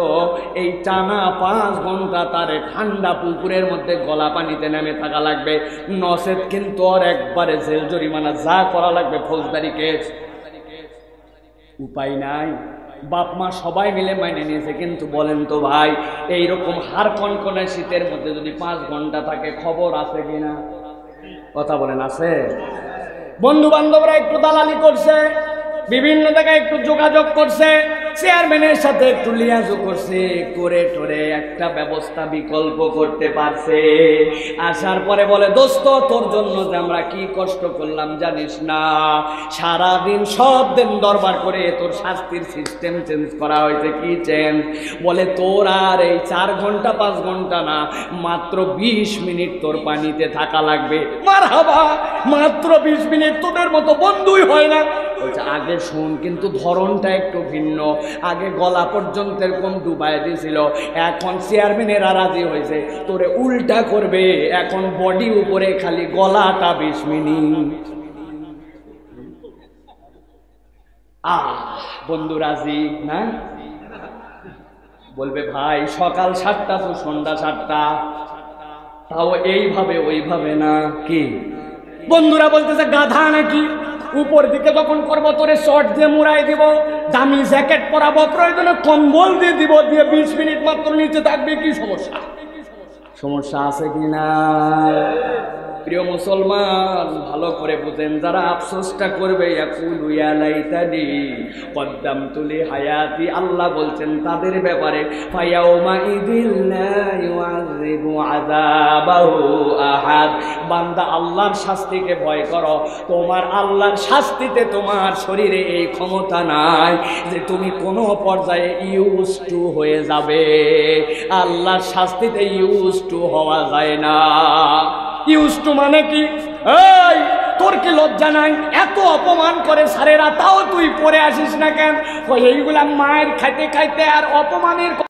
এই টানা 5 ঘন্টা তারে ঠান্ডা পুকুরের মধ্যে গলা পানিতে নেমে থাকা লাগবে, নচেত কিন্তু আর একবারে জেল জরিমানা যা করা লাগবে, ফৌজদারি কেস। উপায় নাই, বাপ মা সবাই মিলে মাইনে নিয়েছে। কিন্তু বলেন তো ভাই, এইরকম হাড় কনকনে শীতের মধ্যে যদি 5 ঘন্টা থাকে, খবর আছে কিনা? কথা বলেন, আছে? বন্ধু বান্ধবরা একটু দালালি করছে, বিভিন্ন জায়গায় একটু যোগাযোগ করছে, চেয়ারম্যানের সাথে একটু লিয়াজও করছে, করে টোরে একটা ব্যবস্থা বিকল্প করতে পারছে। আসার পরে বলে, দোস্ত তোর জন্য যে আমরা কি কষ্ট করলাম জানিস না, সারাদিন সব দিন দরবার করে তোর শাস্তির সিস্টেম চেঞ্জ করা হয়েছে। কি চেঞ্জ? বলে তোর আর এই 4 ঘন্টা 5 ঘন্টা না, মাত্র 20 মিনিট তোর পানিতে থাকা লাগবে। মারহাবা, মাত্র 20 মিনিট, তোদের মতো বন্ধুই হয় না। বলছে আগে শোন, কিন্তু ধরনটা একটু ভিন্ন। আগে গলা পর্যন্ত এরকম ডুবাই দিয়েছিল, এখন চেয়ারম্যানেরা রাজি হয়েছে তোরে উল্টা করবে, এখন বডি উপরে খালি গলাটা 20 মিনিট। বন্ধু রাজি না? বলবে ভাই সকাল 7টা তো সন্ধ্যা 7টা, তাও এইভাবে ওইভাবে না। কি বন্ধুরা বলতেছে গাধা নাকি? উপর দিকে যখন করবো তোরে শর্ট দিয়ে মুড়াই দিব, দামি জ্যাকেট পরাবো, প্রয়োজনে কম্বল দিয়ে দিব, দিয়ে 20 মিনিট মাত্র নিচে থাকবে। কি সমস্যা? সমস্যা আছে কিনা? প্রিয় মুসলমান, ভালো করে বুঝেন, যারা আফসোসটা করবে ইয়াকুলু ইয়া লাইতানি কদ্দামতু লিহায়াতি, আল্লাহ বলছেন তাদের ব্যাপারে, ফায়াউমা ইযিল লা ইউআযিবু আযাবাহু আহাদ। বান্দা আল্লাহর শাস্তিকে ভয় করো, তোমার আল্লাহর শাস্তিতে তোমার শরীরে এই ক্ষমতা নাই যে তুমি কোনো পর্যায়ে ইউজ টু হয়ে যাবে। আল্লাহর শাস্তিতে ইউজ টু হওয়া যায় না। ইউজ টু মানে কি? এই তোর কি লজ্জা নাই? এত অপমান করে স্যারেরা, তাও তুই পড়ে আসিস না কেন? এইগুলা মায়ের খাইতে খাইতে আর অপমানের